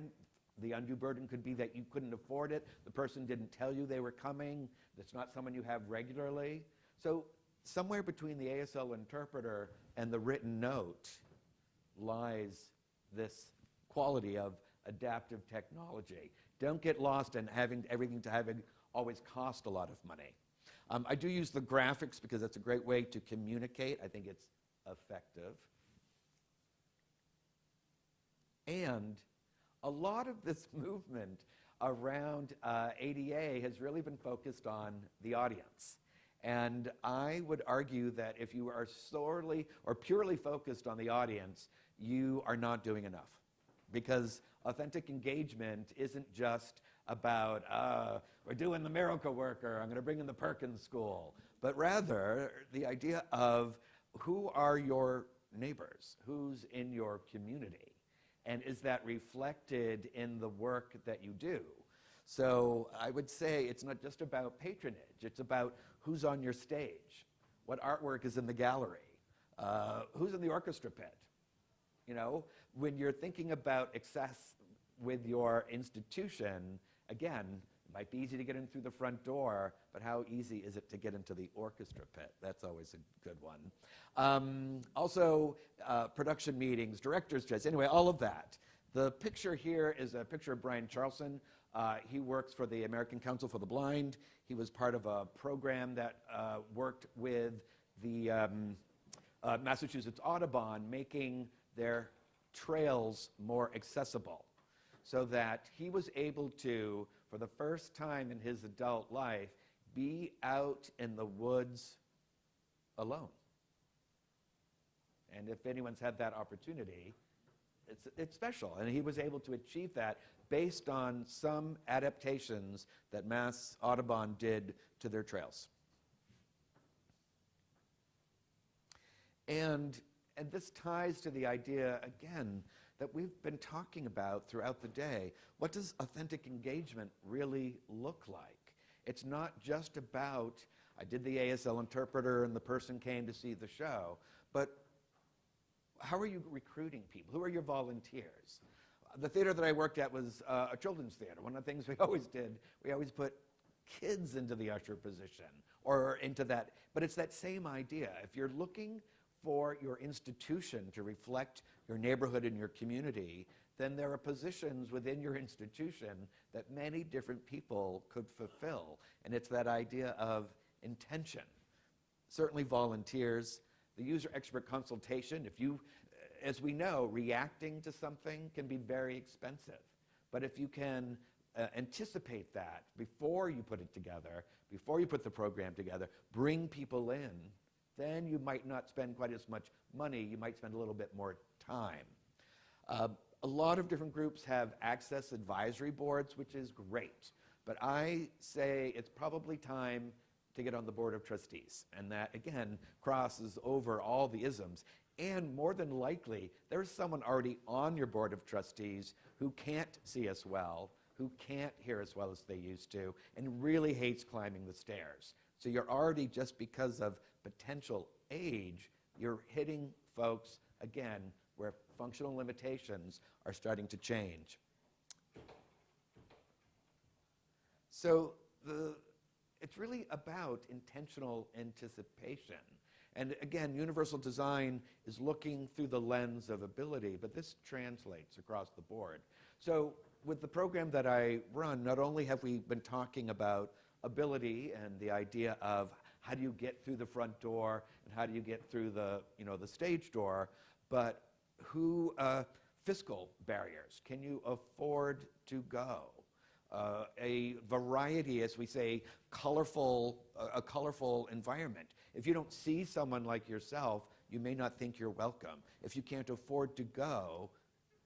The undue burden could be that you couldn't afford it, the person didn't tell you they were coming, it's not someone you have regularly. So somewhere between the ASL interpreter and the written note lies this quality of adaptive technology. Don't get lost in having everything to having always cost a lot of money. I do use the graphics because it's a great way to communicate. I think it's effective. And a lot of this movement around ADA has really been focused on the audience. And I would argue that if you are sorely or purely focused on the audience, you are not doing enough. Because authentic engagement isn't just about, we're doing the miracle worker, I'm going to bring in the Perkins School, but rather the idea of who are your neighbors, who's in your community, and is that reflected in the work that you do? So I would say it's not just about patronage, it's about who's on your stage, what artwork is in the gallery, who's in the orchestra pit. You know, when you're thinking about access with your institution, again, it might be easy to get in through the front door, but how easy is it to get into the orchestra pit? That's always a good one. Also, production meetings, director's choice, anyway, all of that. The picture here is a picture of Brian Charlson. He works for the American Council for the Blind. He was part of a program that worked with the Massachusetts Audubon, making their trails more accessible, so that he was able to, for the first time in his adult life, be out in the woods alone. And if anyone's had that opportunity, it's special. And he was able to achieve that based on some adaptations that Mass Audubon did to their trails. And this ties to the idea, again, that we've been talking about throughout the day. What does authentic engagement really look like? It's not just about, I did the ASL interpreter and the person came to see the show, but how are you recruiting people? Who are your volunteers? The theater that I worked at was a children's theater. One of the things we always did, we always put kids into the usher position or into that, but it's that same idea. If you're looking for your institution to reflect your neighborhood and your community, then there are positions within your institution that many different people could fulfill. And it's that idea of intention. Certainly volunteers, the user expert consultation, if you, as we know, reacting to something can be very expensive. But if you can anticipate that before you put it together, before you put the program together, bring people in, then you might not spend quite as much money, you might spend a little bit more time. A lot of different groups have access advisory boards, which is great. But I say it's probably time to get on the board of trustees. And that, again, crosses over all the isms. And more than likely, there's someone already on your board of trustees who can't see as well, who can't hear as well as they used to, and really hates climbing the stairs. So you're already, just because of potential age, you're hitting folks, again, where functional limitations are starting to change. So it's really about intentional anticipation. And again, universal design is looking through the lens of ability, but this translates across the board. So with the program that I run, not only have we been talking about ability and the idea of how do you get through the front door and how do you get through the, the stage door, but fiscal barriers. Can you afford to go? A variety, as we say, a colorful environment. If you don't see someone like yourself, you may not think you're welcome. If you can't afford to go,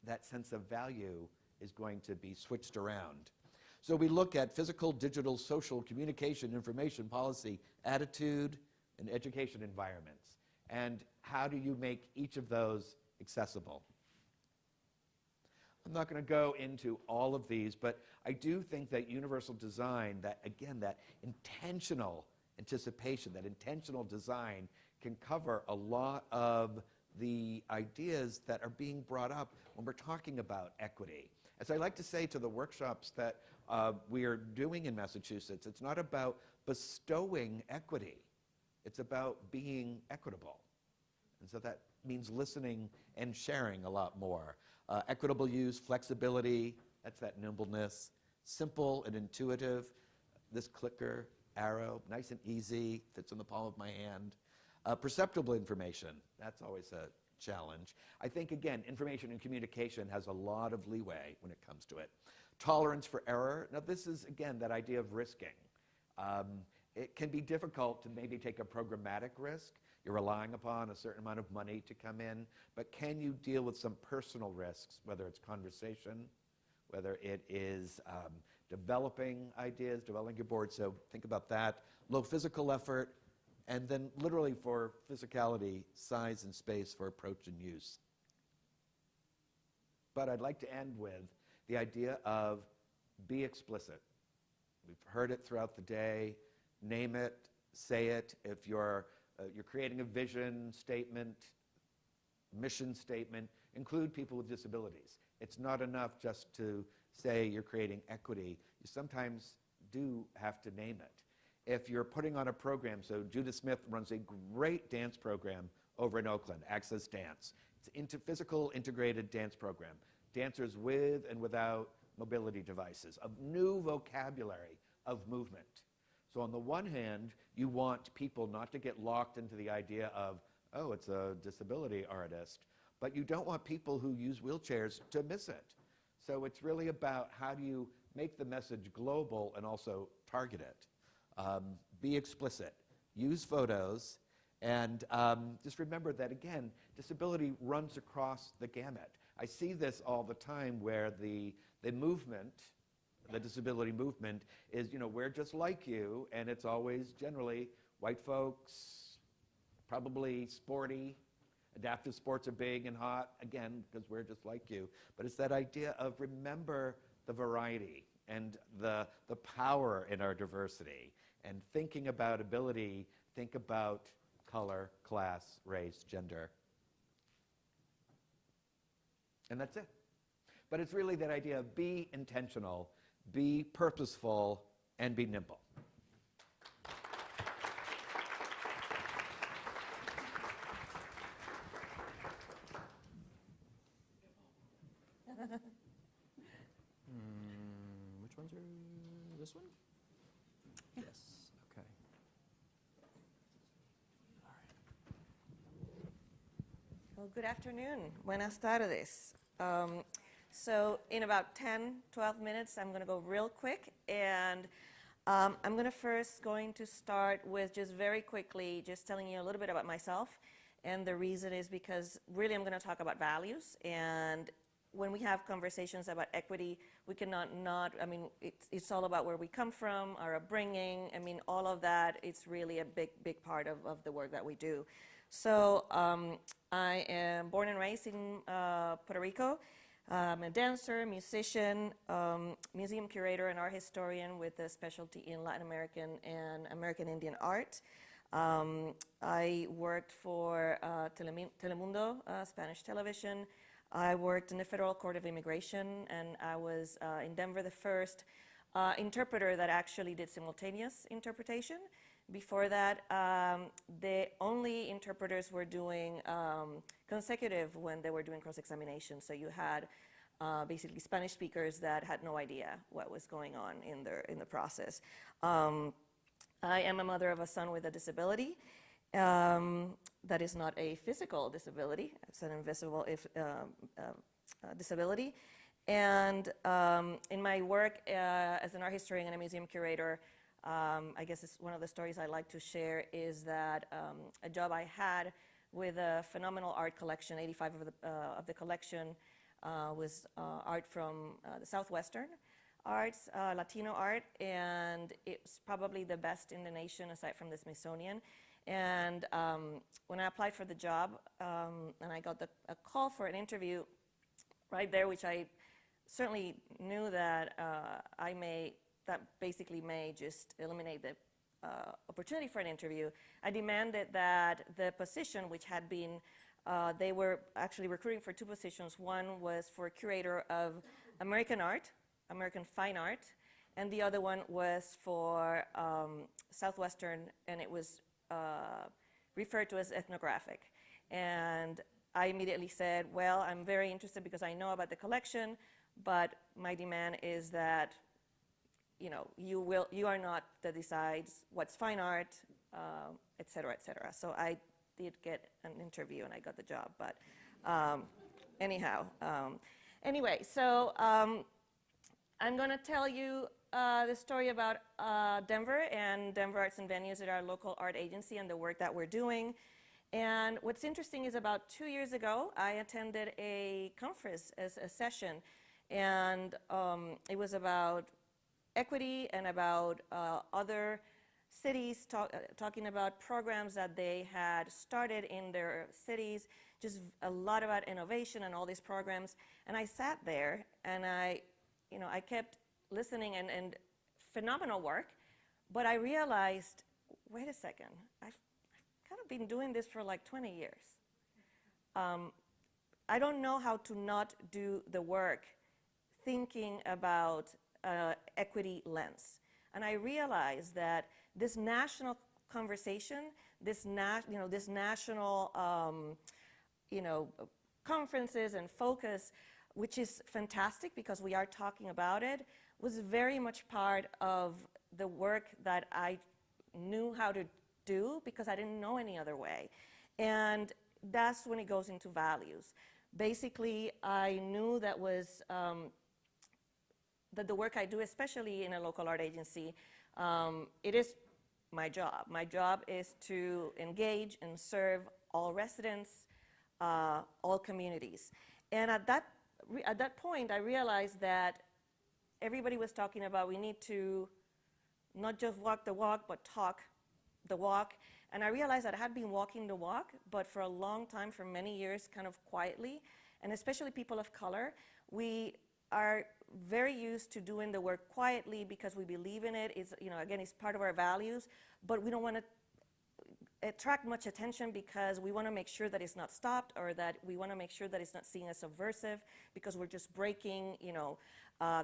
that sense of value is going to be switched around. So we look at physical, digital, social, communication, information, policy, attitude, and education environments. And how do you make each of those accessible? I'm not going to go into all of these, but I do think that universal design, that again, that intentional anticipation, that intentional design can cover a lot of the ideas that are being brought up when we're talking about equity. As I like to say to the workshops that we are doing in Massachusetts, it's not about bestowing equity. It's about being equitable. And so that means listening and sharing a lot more. Equitable use, flexibility, that's that nimbleness. Simple and intuitive. This clicker, arrow, nice and easy, fits in the palm of my hand. Perceptible information, that's always a challenge. I think, again, information and communication has a lot of leeway when it comes to it. Tolerance for error. Now, this is, again, that idea of risking. It can be difficult to maybe take a programmatic risk. You're relying upon a certain amount of money to come in, but can you deal with some personal risks, whether it's conversation, whether it is developing ideas, developing your board, so think about that. Low physical effort, and then literally for physicality, size and space for approach and use. But I'd like to end with the idea of be explicit. We've heard it throughout the day. Name it, say it. If you're creating a vision statement, mission statement, include people with disabilities. It's not enough just to say you're creating equity. You sometimes do have to name it. If you're putting on a program, so Judith Smith runs a great dance program over in Oakland, Access Dance. It's physical integrated dance program. Dancers with and without mobility devices, a new vocabulary of movement. So on the one hand, you want people not to get locked into the idea of, oh, it's a disability artist, but you don't want people who use wheelchairs to miss it. So it's really about how do you make the message global and also target it. Be explicit, use photos, and just remember that, again, disability runs across the gamut. I see this all the time where the movement, the disability movement is, we're just like you, and it's always generally white folks, probably sporty. Adaptive sports are big and hot, again, because we're just like you. But it's that idea of remember the variety and the power in our diversity. And thinking about ability, think about color, class, race, gender. And that's it. But it's really that idea of be intentional, be purposeful, and be nimble. Which ones are this one? Yes. Okay. Well, good afternoon. Buenas tardes. So in about 10, 12 minutes, I'm going to go real quick. And I'm going to start with just very quickly just telling you a little bit about myself. And the reason is because really I'm going to talk about values. And when we have conversations about equity, we cannot it's all about where we come from, our upbringing. I mean, all of that, it's really a big part of the work that we do. So I am born and raised in Puerto Rico. I'm a dancer, musician, museum curator, and art historian with a specialty in Latin American and American Indian art. I worked for Telemundo, Spanish television. I worked in the Federal Court of Immigration, and I was in Denver the first interpreter that actually did simultaneous interpretation. Before that, the only interpreters were doing consecutive when they were doing cross-examination. So you had basically Spanish speakers that had no idea what was going on in the process. I am a mother of a son with a disability. That is not a physical disability. It's an invisible disability. And in my work as an art historian and a museum curator, I guess it's one of the stories I like to share is that a job I had with a phenomenal art collection, 85 of the collection was art from the Southwestern arts, Latino art, and it's probably the best in the nation aside from the Smithsonian. And when I applied for the job and I got a call for an interview right there, which I certainly knew that that basically may just eliminate the opportunity for an interview, I demanded that the position, which had been They were actually recruiting for 2 positions. One was for curator of American art, American fine art, and the other one was for Southwestern, and it was referred to as ethnographic. And I immediately said, well, I'm very interested because I know about the collection, but my demand is that you are not that decides what's fine art, et cetera, et cetera. So I did get an interview and I got the job, but anyhow. Anyway, so I'm going to tell you the story about Denver and Denver Arts and Venues at our local art agency and the work that we're doing. And what's interesting is about 2 years ago, I attended a conference, a session, and it was about equity and about other cities talking about programs that they had started in their cities, just a lot about innovation and all these programs. And I sat there and I kept listening and phenomenal work, but I realized, wait a second, I've kind of been doing this for like 20 years. I don't know how to not do the work thinking about equity lens. And I realized that this national conversation, this national conferences and focus, which is fantastic because we are talking about it, was very much part of the work that I knew how to do because I didn't know any other way. And that's when it goes into values. Basically, I knew that was that the work I do, especially in a local art agency, it is my job. My job is to engage and serve all residents, all communities. And at that point, I realized that everybody was talking about we need to not just walk the walk, but talk the walk. And I realized that I had been walking the walk, but for a long time, for many years, kind of quietly. And especially people of color, we are very used to doing the work quietly because we believe in it. It's, again, it's part of our values, but we don't want to attract much attention because we want to make sure that it's not stopped, or that we want to make sure that it's not seen as subversive because we're just breaking,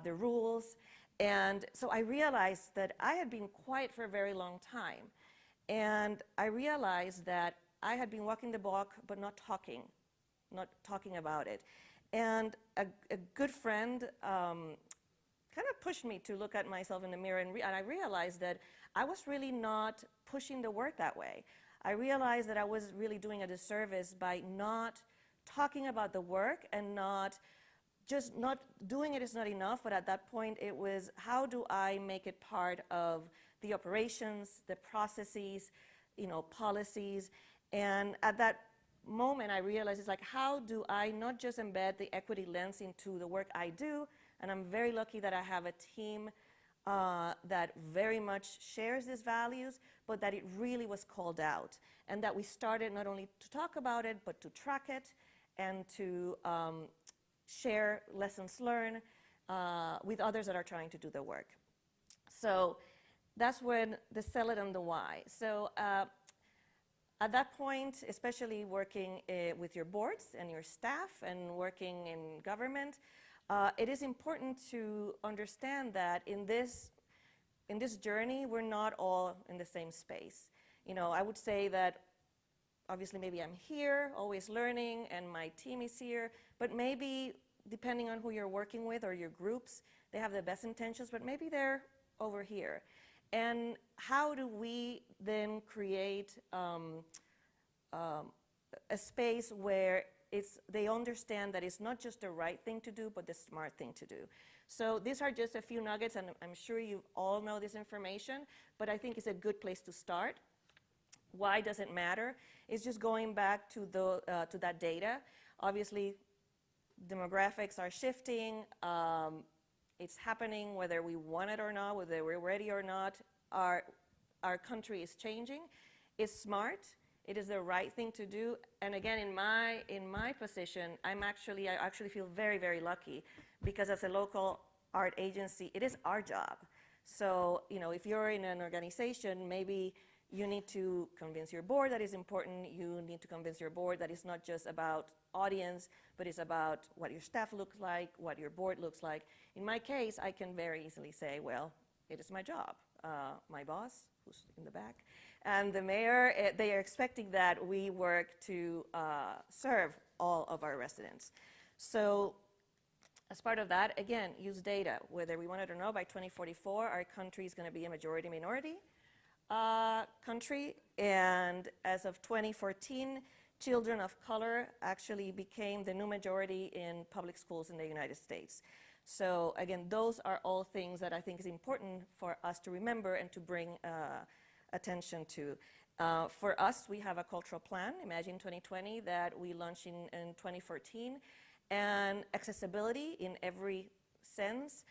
the rules. And so I realized that I had been quiet for a very long time. And I realized that I had been walking the walk, but not talking about it. And a good friend kind of pushed me to look at myself in the mirror, and I realized that I was really not pushing the work that way. I realized that I was really doing a disservice by not talking about the work, and not doing it is not enough, but at that point it was, how do I make it part of the operations, the processes, policies. And at that moment I realized, it's like, how do I not just embed the equity lens into the work I do? And I'm very lucky that I have a team that very much shares these values, but that it really was called out, and that we started not only to talk about it, but to track it and to share lessons learned with others that are trying to do the work. So that's when the sell it and the why. So at that point, especially working with your boards and your staff and working in government, it is important to understand that in this journey, we're not all in the same space. I would say that obviously maybe I'm here, always learning, and my team is here, but maybe depending on who you're working with or your groups, they have the best intentions, but maybe they're over here. And how do we then create a space where they understand that it's not just the right thing to do, but the smart thing to do? So these are just a few nuggets, and I'm sure you all know this information, but I think it's a good place to start. Why does it matter? It's just going back to that data. Obviously, demographics are shifting. It's happening whether we want it or not, whether we're ready or not. Our country is changing. It's smart. It is the right thing to do. And again, in my position, I actually feel very, very lucky, because as a local art agency, it is our job. So if you're in an organization, maybe You need to convince your board that is important. You need to convince your board that it's not just about audience, but it's about what your staff looks like, what your board looks like. In my case, I can very easily say, well, it is my job. My boss, who's in the back, and the mayor, they are expecting that we work to serve all of our residents. So as part of that, again, use data. Whether we want it or not, by 2044, our country is going to be a majority-minority country. And as of 2014, children of color actually became the new majority in public schools in the United States. So again, those are all things that I think is important for us to remember and to bring attention to. For us, we have a cultural plan, Imagine 2020, that we launched in 2014. And accessibility in every sense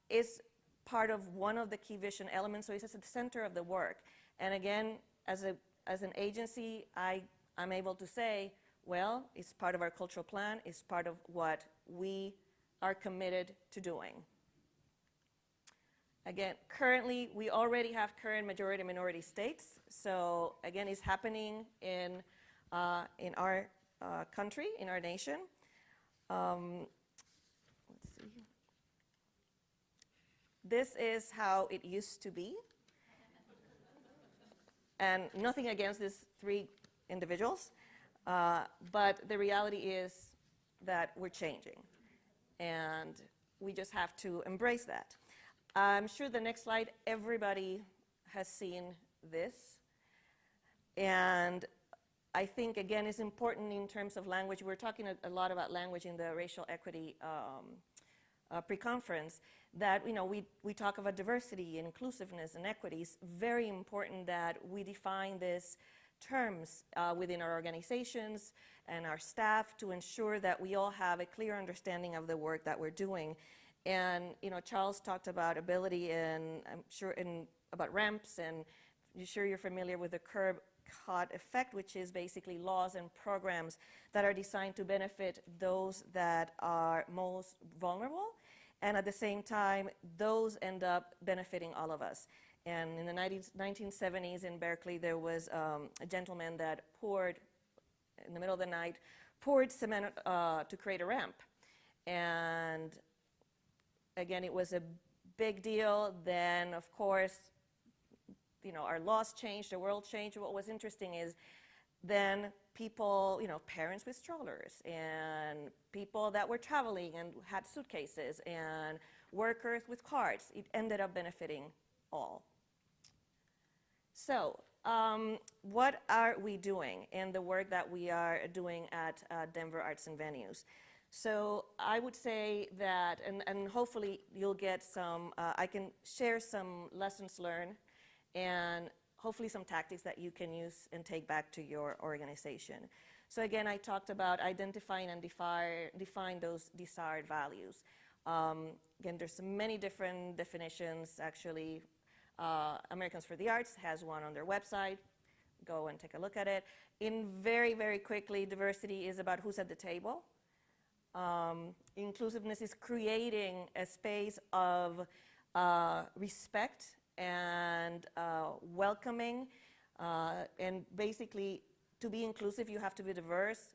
is part of one of the key vision elements, so it's at the center of the work. And again, as an agency, I'm able to say, well, it's part of our cultural plan, it's part of what we are committed to doing. Again, currently, we already have current majority-minority states, so again, it's happening in our country, in our nation. Let's see. This is how it used to be. And nothing against these three individuals, but the reality is that we're changing. And we just have to embrace that. I'm sure the next slide, everybody has seen this. And I think, again, it's important in terms of language. We're talking a lot about language in the racial equity pre-conference, that we talk about diversity, inclusiveness, and equity. It's very important that we define these terms within our organizations and our staff to ensure that we all have a clear understanding of the work that we're doing. And Charles talked about ability, and I'm sure about ramps, and I'm sure you're familiar with the curb cut effect, which is basically laws and programs that are designed to benefit those that are most vulnerable, and at the same time, those end up benefiting all of us. And in the 1970s in Berkeley, there was a gentleman that poured, in the middle of the night, poured cement to create a ramp. And again, it was a big deal. Then, of course, our laws changed, the world changed. What was interesting is then people, parents with strollers, and people that were traveling and had suitcases, and workers with carts, it ended up benefiting all. So what are we doing in the work that we are doing at Denver Arts and Venues? So I would say that, and hopefully you'll get some, I can share some lessons learned and hopefully some tactics that you can use and take back to your organization. So again, I talked about identifying and define those desired values. Again, there's many different definitions, actually. Americans for the Arts has one on their website. Go and take a look at it. In very, very quickly, diversity is about who's at the table. Inclusiveness is creating a space of respect and welcoming. And basically, to be inclusive, you have to be diverse.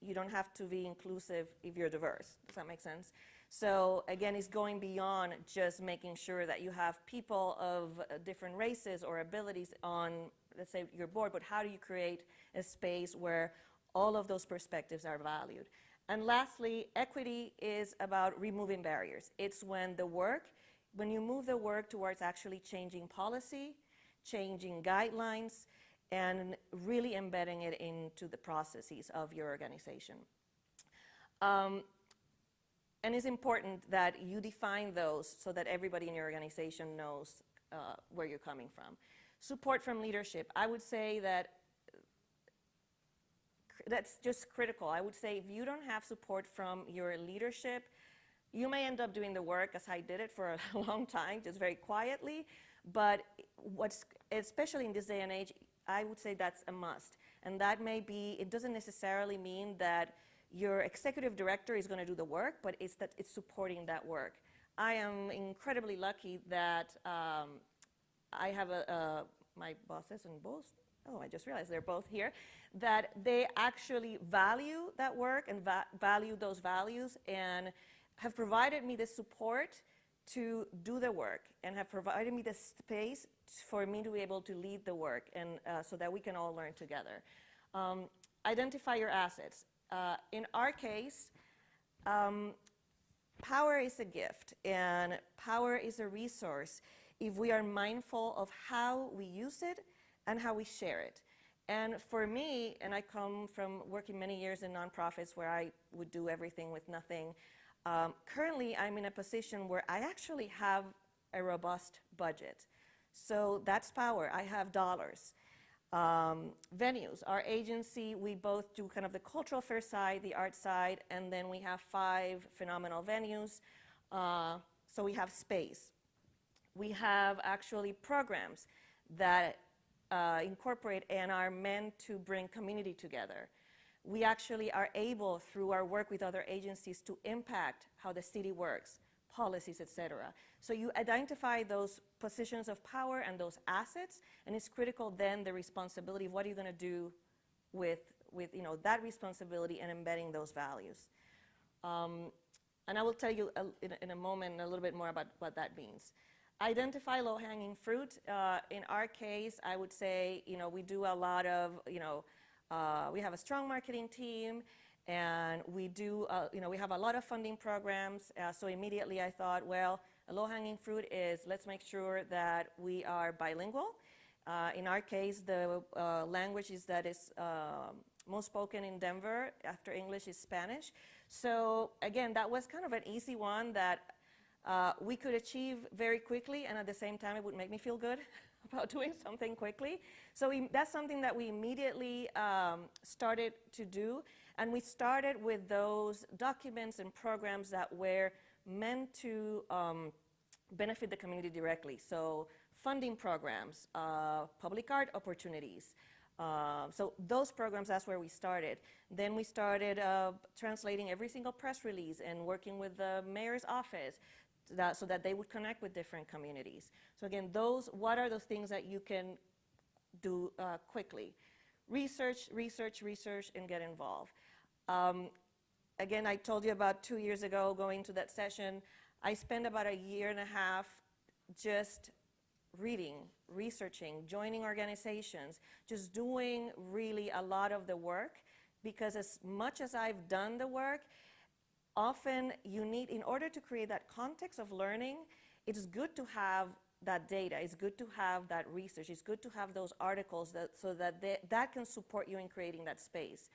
You don't have to be inclusive if you're diverse. Does that make sense? So again, it's going beyond just making sure that you have people of different races or abilities on, let's say, your board, but how do you create a space where all of those perspectives are valued? And lastly, equity is about removing barriers. It's when you move the work towards actually changing policy, changing guidelines, and really embedding it into the processes of your organization. And it's important that you define those so that everybody in your organization knows where you're coming from. Support from leadership. I would say that that's just critical. I would say if you don't have support from your leadership, you may end up doing the work as I did it for a long time, just very quietly. But especially in this day and age, I would say that's a must. And that may be, it doesn't necessarily mean that your executive director is going to do the work, but it's that it's supporting that work. I am incredibly lucky that I have my bosses and both, oh, I just realized they're both here, that they actually value that work and value those values and have provided me the support to do the work and have provided me the space for me to be able to lead the work and so that we can all learn together. Identify your assets. In our case, power is a gift and power is a resource if we are mindful of how we use it and how we share it. And for me, and I come from working many years in nonprofits where I would do everything with nothing, currently I'm in a position where I actually have a robust budget. So that's power. I have dollars. Venues. Our agency, we both do kind of the cultural fair side, the art side, and then we have 5 phenomenal venues. So we have space. We have actually programs that incorporate and are meant to bring community together. We actually are able, through our work with other agencies, to impact how the city works, policies, etc. So you identify those positions of power and those assets, and it's critical then the responsibility of what are you going to do with that responsibility and embedding those values. And I will tell you in a moment a little bit more about what that means. Identify low-hanging fruit. In our case, I would say, we do a lot of, we have a strong marketing team, and we do, we have a lot of funding programs. So immediately I thought, well, a low-hanging fruit is let's make sure that we are bilingual. In our case, the language that is most spoken in Denver after English is Spanish. So again, that was kind of an easy one that we could achieve very quickly, and at the same time, it would make me feel good about doing something quickly. So that's something that we immediately started to do, and we started with those documents and programs that were meant to benefit the community directly. So funding programs, public art opportunities. So those programs, that's where we started. Then we started translating every single press release and working with the mayor's office so that they would connect with different communities. So again, what are those things that you can do quickly? Research, research, research, and get involved. Again, I told you about 2 years ago going to that session. I spent about 1.5 years just reading, researching, joining organizations, just doing really a lot of the work, because as much as I've done the work, often you need, in order to create that context of learning, it's good to have that data, it's good to have that research, it's good to have those articles so that that can support you in creating that space.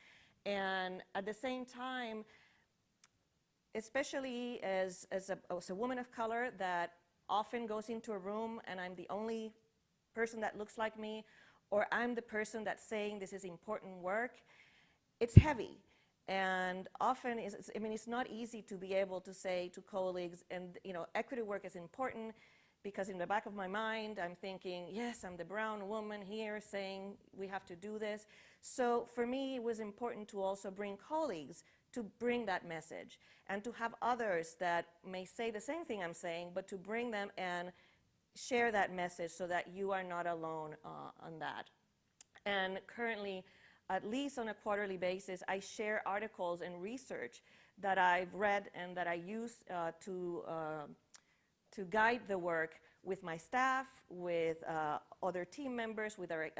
And at the same time, especially as a woman of color that often goes into a room and I'm the only person that looks like me, or I'm the person that's saying this is important work, it's heavy. And often, it's not easy to be able to say to colleagues, and equity work is important, because in the back of my mind, I'm thinking, yes, I'm the brown woman here saying we have to do this. So for me, it was important to also bring colleagues to bring that message, and to have others that may say the same thing I'm saying, but to bring them and share that message so that you are not alone on that. And currently, at least on a quarterly basis, I share articles and research that I've read and that I use to guide the work with my staff, with other team members, with our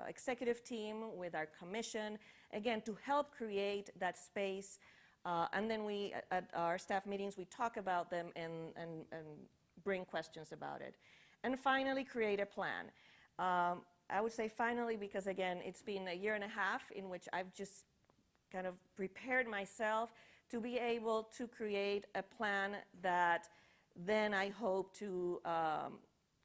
executive team, with our commission, again, to help create that space. And then at our staff meetings, we talk about them and bring questions about it. And finally, create a plan. I would say finally, because again, it's been 1.5 years in which I've just kind of prepared myself to be able to create a plan that then I hope to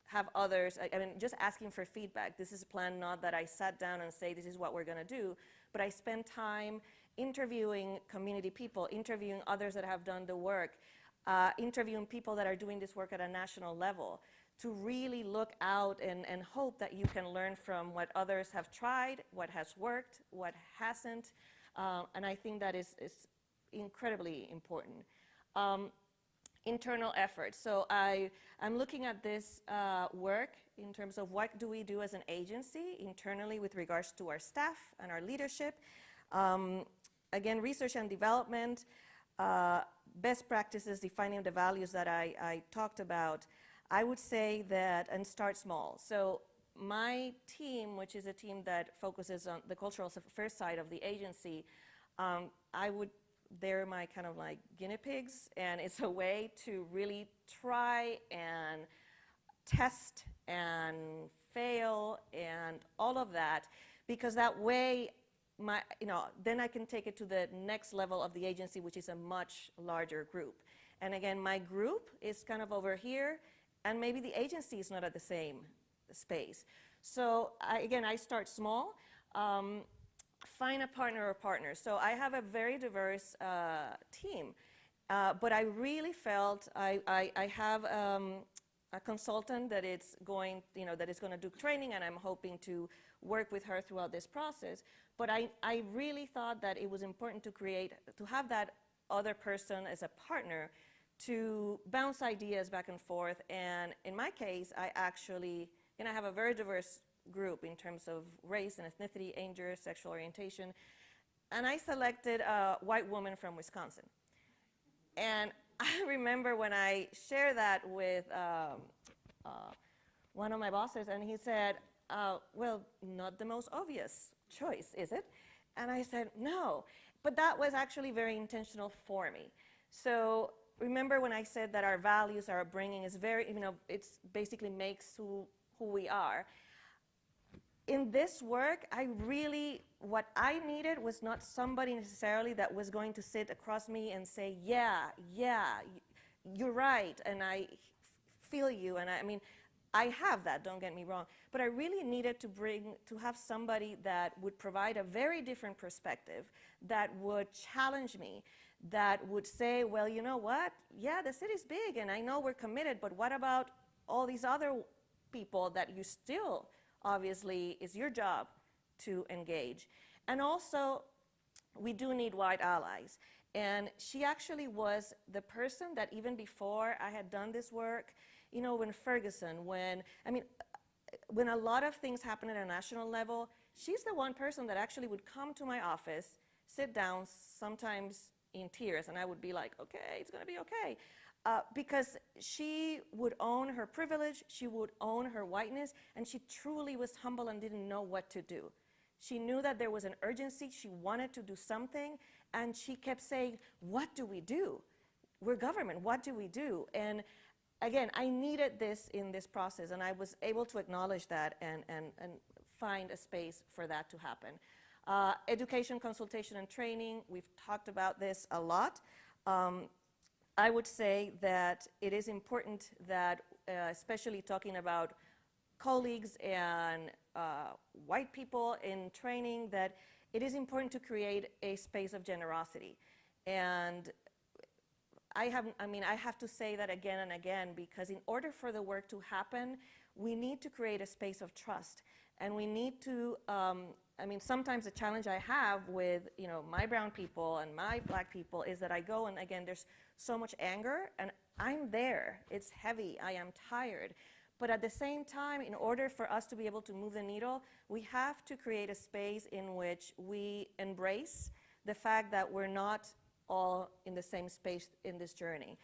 have others, just asking for feedback. This is a plan, not that I sat down and say this is what we're going to do, but I spent time interviewing community people, interviewing others that have done the work, interviewing people that are doing this work at a national level, to really look out and hope that you can learn from what others have tried, what has worked, what hasn't, and I think that is incredibly important. internal effort. So I'm looking at this work in terms of what do we do as an agency internally with regards to our staff and our leadership. Again, research and development, best practices, defining the values that I talked about. I would say that, and start small. So my team, which is a team that focuses on the cultural affairs side of the agency, they're my kind of like guinea pigs, and it's a way to really try and test and fail and all of that, because that way, then I can take it to the next level of the agency, which is a much larger group. And again, my group is kind of over here, and maybe the agency is not at the same space. So I start small. Find a partner or partners. So I have a very diverse team, but I really felt I have a consultant that is going to do training, and I'm hoping to work with her throughout this process. But I really thought that it was important to have that other person as a partner to bounce ideas back and forth. And in my case, I have a very diverse group in terms of race and ethnicity, age, sexual orientation. And I selected a white woman from Wisconsin. And I remember when I shared that with one of my bosses, and he said, well, not the most obvious choice, is it? And I said, no. But that was actually very intentional for me. So remember when I said that our values, our upbringing is very, it's basically makes who we are. In this work, what I needed was not somebody necessarily that was going to sit across me and say, yeah, you're right, and I feel you, and I have that, don't get me wrong, but I really needed to have somebody that would provide a very different perspective, that would challenge me, that would say, well, you know what, yeah, the city's big, and I know we're committed, but what about all these other people that you still, obviously, is your job to engage. And also, we do need white allies. And she actually was the person that even before I had done this work, when Ferguson, when a lot of things happen at a national level, she's the one person that actually would come to my office, sit down, sometimes in tears, and I would be like, okay, it's gonna be okay. Because she would own her privilege, she would own her whiteness, and she truly was humble and didn't know what to do. She knew that there was an urgency, she wanted to do something, and she kept saying, what do we do? We're government, what do we do? And again, I needed this in this process, and I was able to acknowledge that and find a space for that to happen. Education, consultation, and training, we've talked about this a lot. I would say that it is important that, especially talking about colleagues and white people in training, that it is important to create a space of generosity. And I have to say that again and again, because in order for the work to happen, we need to create a space of trust. And we need to, sometimes the challenge I have with, my brown people and my black people is that I go, and again, there's so much anger, and I'm there. It's heavy. I am tired. But at the same time, in order for us to be able to move the needle, we have to create a space in which we embrace the fact that we're not all in the same space in this journey.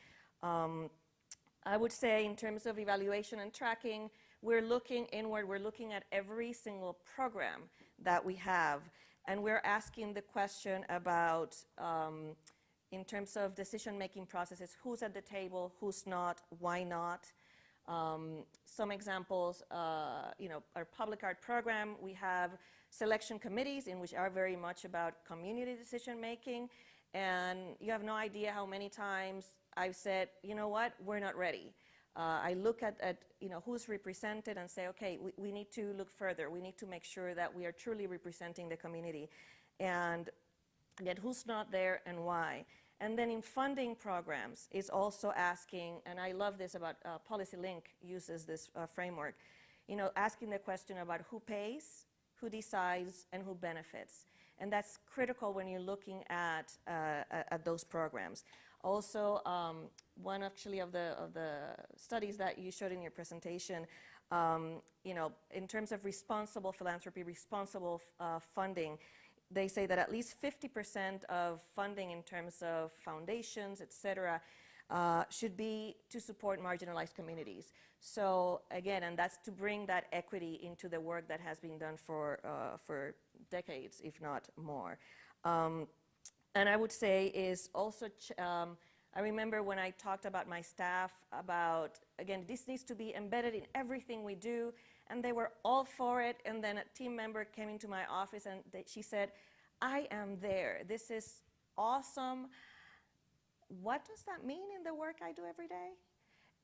I would say in terms of evaluation and tracking, we're looking inward, we're looking at every single program that we have, and we're asking the question about, in terms of decision-making processes, who's at the table, who's not, why not. Some examples, our public art program, we have selection committees in which are very much about community decision-making, and you have no idea how many times I've said, you know what, we're not ready. I look at who's represented and say, okay, we need to look further. We need to make sure that we are truly representing the community. And yet who's not there and why. And then in funding programs is also asking, and I love this about Policy Link uses this framework, asking the question about who pays, who decides, and who benefits. And that's critical when you're looking at those programs. Also, one actually of the studies that you showed in your presentation, in terms of responsible philanthropy, responsible funding, they say that at least 50% of funding in terms of foundations, et cetera, should be to support marginalized communities. So again, and that's to bring that equity into the work that has been done for decades, if not more. And I would say is also, I remember when I talked about my staff about, again, this needs to be embedded in everything we do, and they were all for it, and then a team member came into my office and she said, I am there. This is awesome. What does that mean in the work I do every day?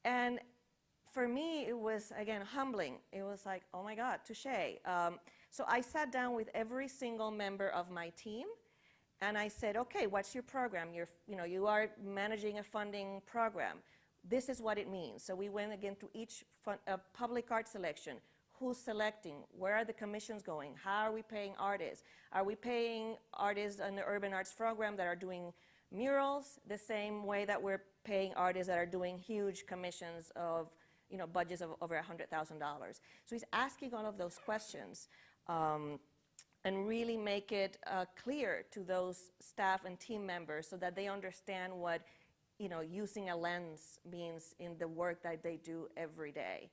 And for me, it was, again, humbling. It was like, oh my God, touche. So I sat down with every single member of my team, and I said, okay, what's your program? You are managing a funding program. This is what it means. So we went again to each public art selection. Who's selecting? Where are the commissions going? How are we paying artists? Are we paying artists in the urban arts program that are doing murals the same way that we're paying artists that are doing huge commissions of budgets of over $100,000? So he's asking all of those questions and really make it clear to those staff and team members so that they understand what using a lens means in the work that they do every day.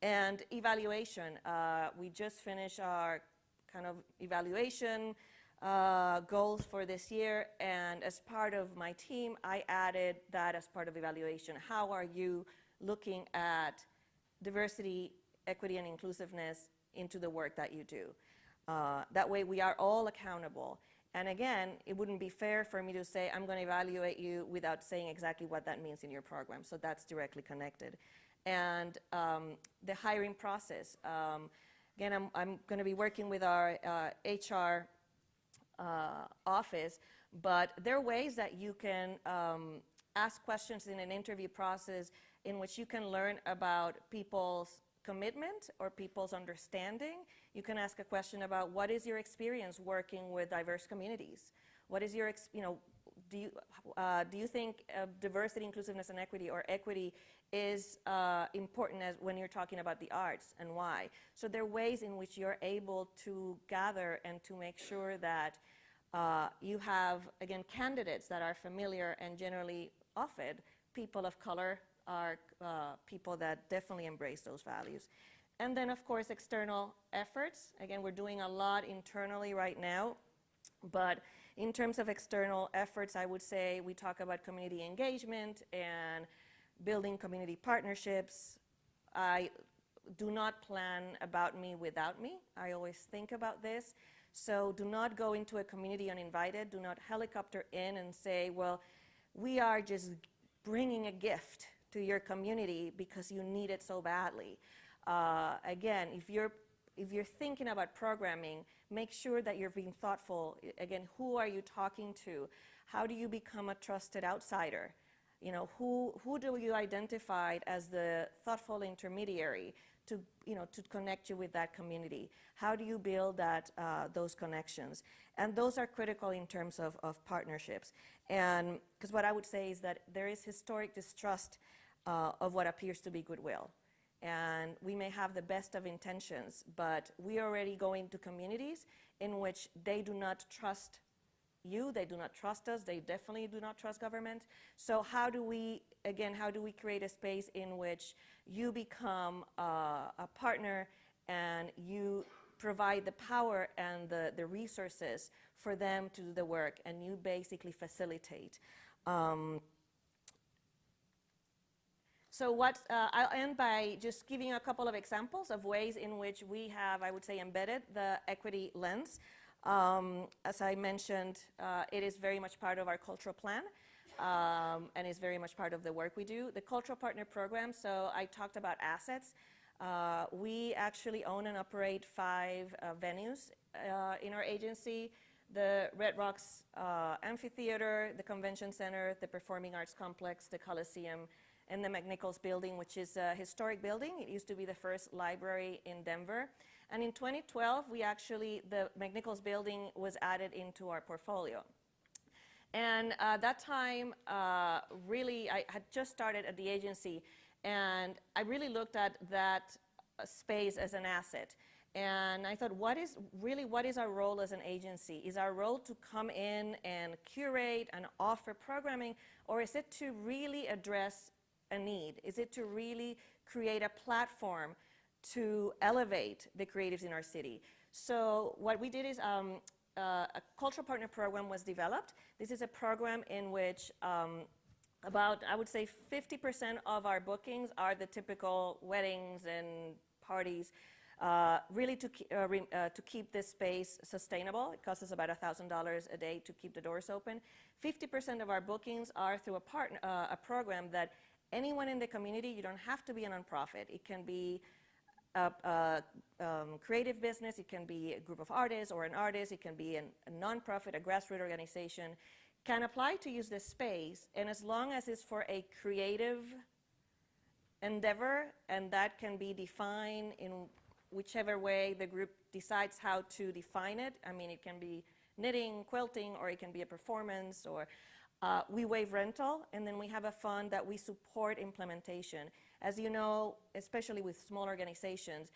And evaluation, we just finished our kind of evaluation goals for this year, and as part of my team, I added that as part of evaluation. How are you looking at diversity, equity, and inclusiveness into the work that you do? That way we are all accountable. And again, it wouldn't be fair for me to say, I'm going to evaluate you without saying exactly what that means in your program. So that's directly connected. And the hiring process. Again, I'm going to be working with our HR office, but there are ways that you can ask questions in an interview process in which you can learn about people's commitment or people's understanding. You can ask a question about what is your experience working with diverse communities? What is your, do you think diversity, inclusiveness, and equity, or equity, is important as when you're talking about the arts, and why? So there are ways in which you're able to gather and to make sure that you have, again, candidates that are familiar and generally often people of color are people that definitely embrace those values. And then, of course, external efforts. Again, we're doing a lot internally right now, but in terms of external efforts, I would say we talk about community engagement and building community partnerships. I do not plan about me without me. I always think about this. So do not go into a community uninvited. Do not helicopter in and say, well, we are just bringing a gift to your community because you need it so badly. Again, if you're thinking about programming, make sure that you're being thoughtful. Again, who are you talking to? How do you become a trusted outsider? Who do you identify as the thoughtful intermediary to connect you with that community? How do you build those connections? And those are critical in terms of partnerships. And because what I would say is that there is historic distrust of what appears to be goodwill. And we may have the best of intentions, but we are already going to communities in which they do not trust you, they do not trust us, they definitely do not trust government. So how do we create a space in which you become a partner and you provide the power and the resources for them to do the work, and you basically facilitate. So I'll end by just giving a couple of examples of ways in which we have, I would say, embedded the equity lens. As I mentioned, it is very much part of our cultural plan and is very much part of the work we do. The Cultural Partner Program, so I talked about assets. We actually own and operate 5 venues in our agency: the Red Rocks Amphitheater, the Convention Center, the Performing Arts Complex, the Coliseum, and the McNichols Building, which is a historic building. It used to be the first library in Denver. And in 2012, the McNichols building was added into our portfolio. And at that time, really, I had just started at the agency, and I really looked at that space as an asset. And I thought, what is our role as an agency? Is our role to come in and curate and offer programming, or is it to really address a need? Is it to really create a platform to elevate the creatives in our city? So what we did is a cultural partner program was developed. This is a program in which about, I would say, 50% of our bookings are the typical weddings and parties, really to keep this space sustainable. It costs us about $1,000 a day to keep the doors open. 50% of our bookings are through a program that anyone in the community, you don't have to be a nonprofit. It can be a creative business, it can be a group of artists or an artist, it can be a nonprofit, a grassroots organization, can apply to use this space, and as long as it's for a creative endeavor, and that can be defined in whichever way the group decides how to define it. I mean, it can be knitting, quilting, or it can be a performance, or we waive rental, and then we have a fund that we support implementation. As you know, especially with small organizations,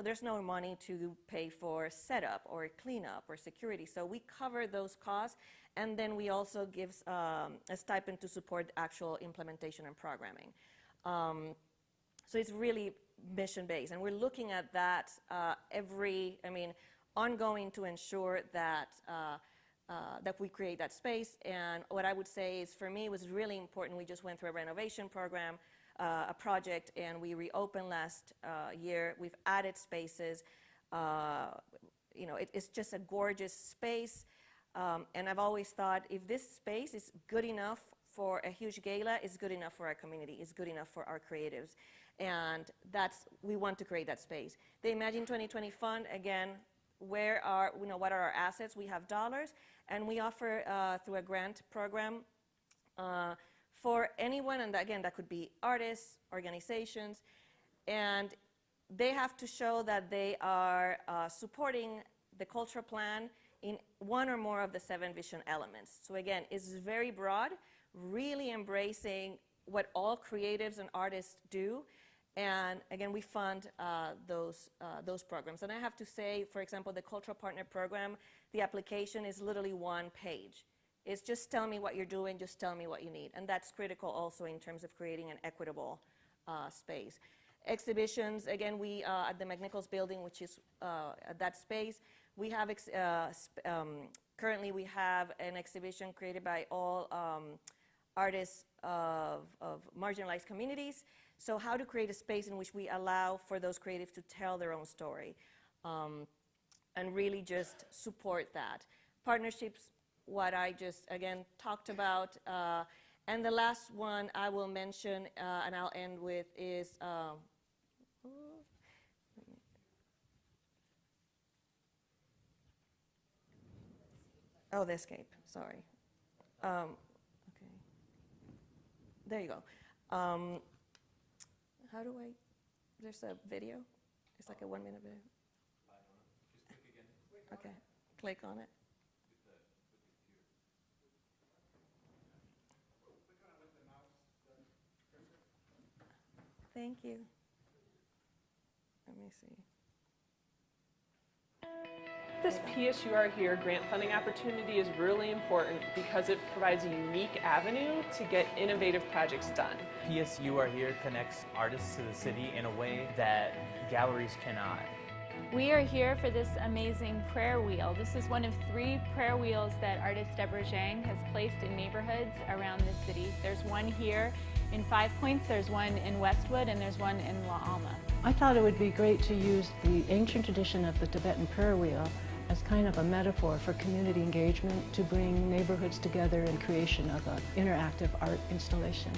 there's no money to pay for setup or cleanup or security, so we cover those costs, and then we also give a stipend to support actual implementation and programming. So it's really mission-based, and we're looking at that ongoing to ensure that that we create that space. And what I would say is, for me, it was really important. We just went through a renovation program, a project, and we reopened last year. We've added spaces. It's just a gorgeous space. And I've always thought, if this space is good enough for a huge gala, it's good enough for our community, it's good enough for our creatives. And we want to create that space. The Imagine 2020 Fund, again, what are our assets? We have dollars, and we offer through a grant program for anyone, and again, that could be artists, organizations, and they have to show that they are supporting the cultural plan in one or more of the 7 vision elements. So again, it's very broad, really embracing what all creatives and artists do. And again, we fund those programs. And I have to say, for example, the Cultural Partner Program, the application is literally 1 page. It's just tell me what you're doing, just tell me what you need. And that's critical also in terms of creating an equitable space. Exhibitions, again, we at the McNichols building, which is at that space, we have currently we have an exhibition created by all artists of marginalized communities. So how to create a space in which we allow for those creatives to tell their own story, and really just support that. Partnerships, what I just, again, talked about. And the last one I will mention, and I'll end with, is the escape, sorry. Okay, there you go. How do there's a video? It's like a 1-minute video. Just click again. Okay, click on it. Thank you. Let me see. This PSUR Here grant funding opportunity is really important because it provides a unique avenue to get innovative projects done. PSUR Here connects artists to the city in a way that galleries cannot. We are here for this amazing prayer wheel. This is one of 3 prayer wheels that artist Deborah Zhang has placed in neighborhoods around the city. There's one here in 5 Points, there's one in Westwood, and there's one in La Alma. I thought it would be great to use the ancient tradition of the Tibetan prayer wheel as kind of a metaphor for community engagement to bring neighborhoods together in creation of an interactive art installation.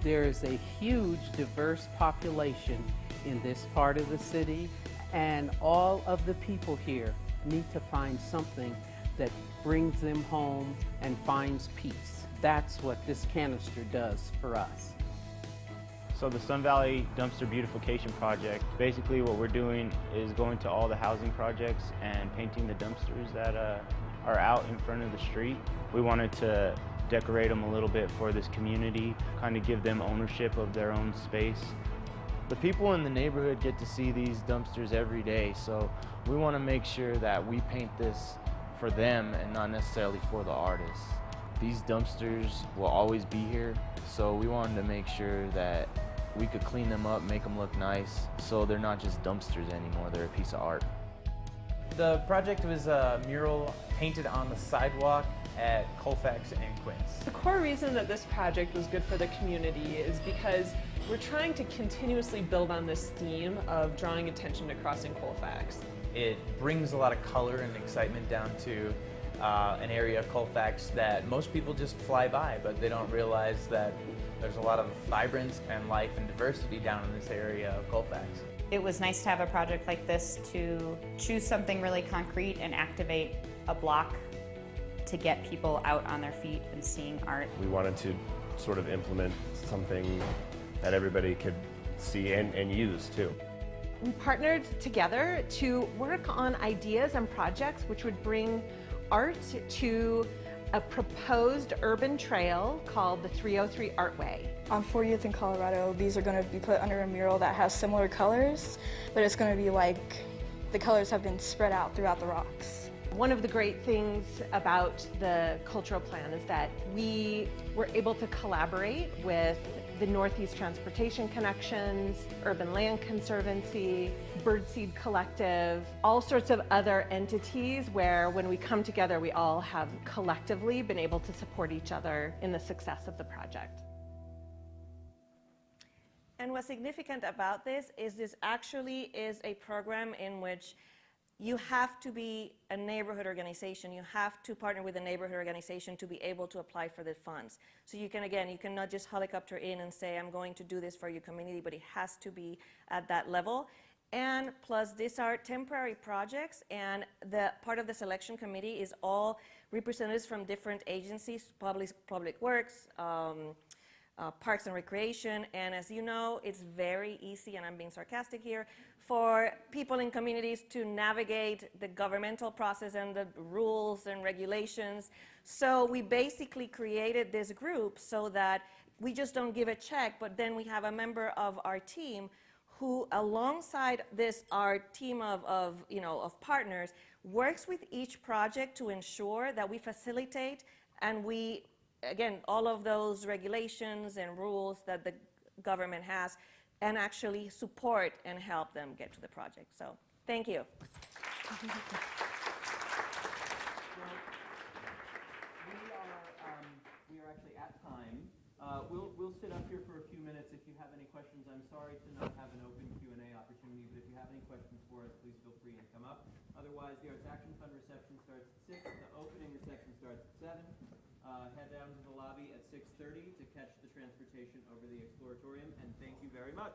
There is a huge diverse population in this part of the city, and all of the people here need to find something that brings them home and finds peace. That's what this canister does for us. So the Sun Valley Dumpster Beautification Project, basically what we're doing is going to all the housing projects and painting the dumpsters that are out in front of the street. We wanted to decorate them a little bit for this community, kind of give them ownership of their own space. The people in the neighborhood get to see these dumpsters every day, so we want to make sure that we paint this for them and not necessarily for the artists. These dumpsters will always be here, so we wanted to make sure that we could clean them up, make them look nice, so they're not just dumpsters anymore, they're a piece of art. The project was a mural painted on the sidewalk at Colfax and Quince. The core reason that this project was good for the community is because we're trying to continuously build on this theme of drawing attention to crossing Colfax. It brings a lot of color and excitement down to an area of Colfax that most people just fly by, but they don't realize that there's a lot of vibrance and life and diversity down in this area of Colfax. It was nice to have a project like this to choose something really concrete and activate a block to get people out on their feet and seeing art. We wanted to sort of implement something that everybody could see and use too. We partnered together to work on ideas and projects which would bring art to a proposed urban trail called the 303 Artway. On 40th in Colorado, these are going to be put under a mural that has similar colors, but it's going to be like the colors have been spread out throughout the rocks. One of the great things about the cultural plan is that we were able to collaborate with the Northeast Transportation Connections, Urban Land Conservancy, Birdseed Collective, all sorts of other entities where when we come together, we all have collectively been able to support each other in the success of the project. And what's significant about this actually is a program in which you have to be a neighborhood organization. You have to partner with a neighborhood organization to be able to apply for the funds. So you can, again, you cannot just helicopter in and say, I'm going to do this for your community, but it has to be at that level. And plus, these are temporary projects, and the part of the selection committee is all representatives from different agencies, public works, Parks and Recreation, and as you know, it's very easy, and I'm being sarcastic here, for people in communities to navigate the governmental process and the rules and regulations. So we basically created this group so that we just don't give a check, but then we have a member of our team who, alongside our team of partners, works with each project to ensure that we facilitate and we, again, all of those regulations and rules that the government has, and actually support and help them get to the project. So, thank you. We are actually at time. We'll sit up here for a few minutes if you have any questions. I'm sorry to not have an open Q&A opportunity, but if you have any questions for us, please feel free and come up. Otherwise, the Arts Action Fund reception starts at 6. The opening reception starts at 7. Head down to the lobby at 6:30 to catch the transportation over the Exploratorium, and thank you very much.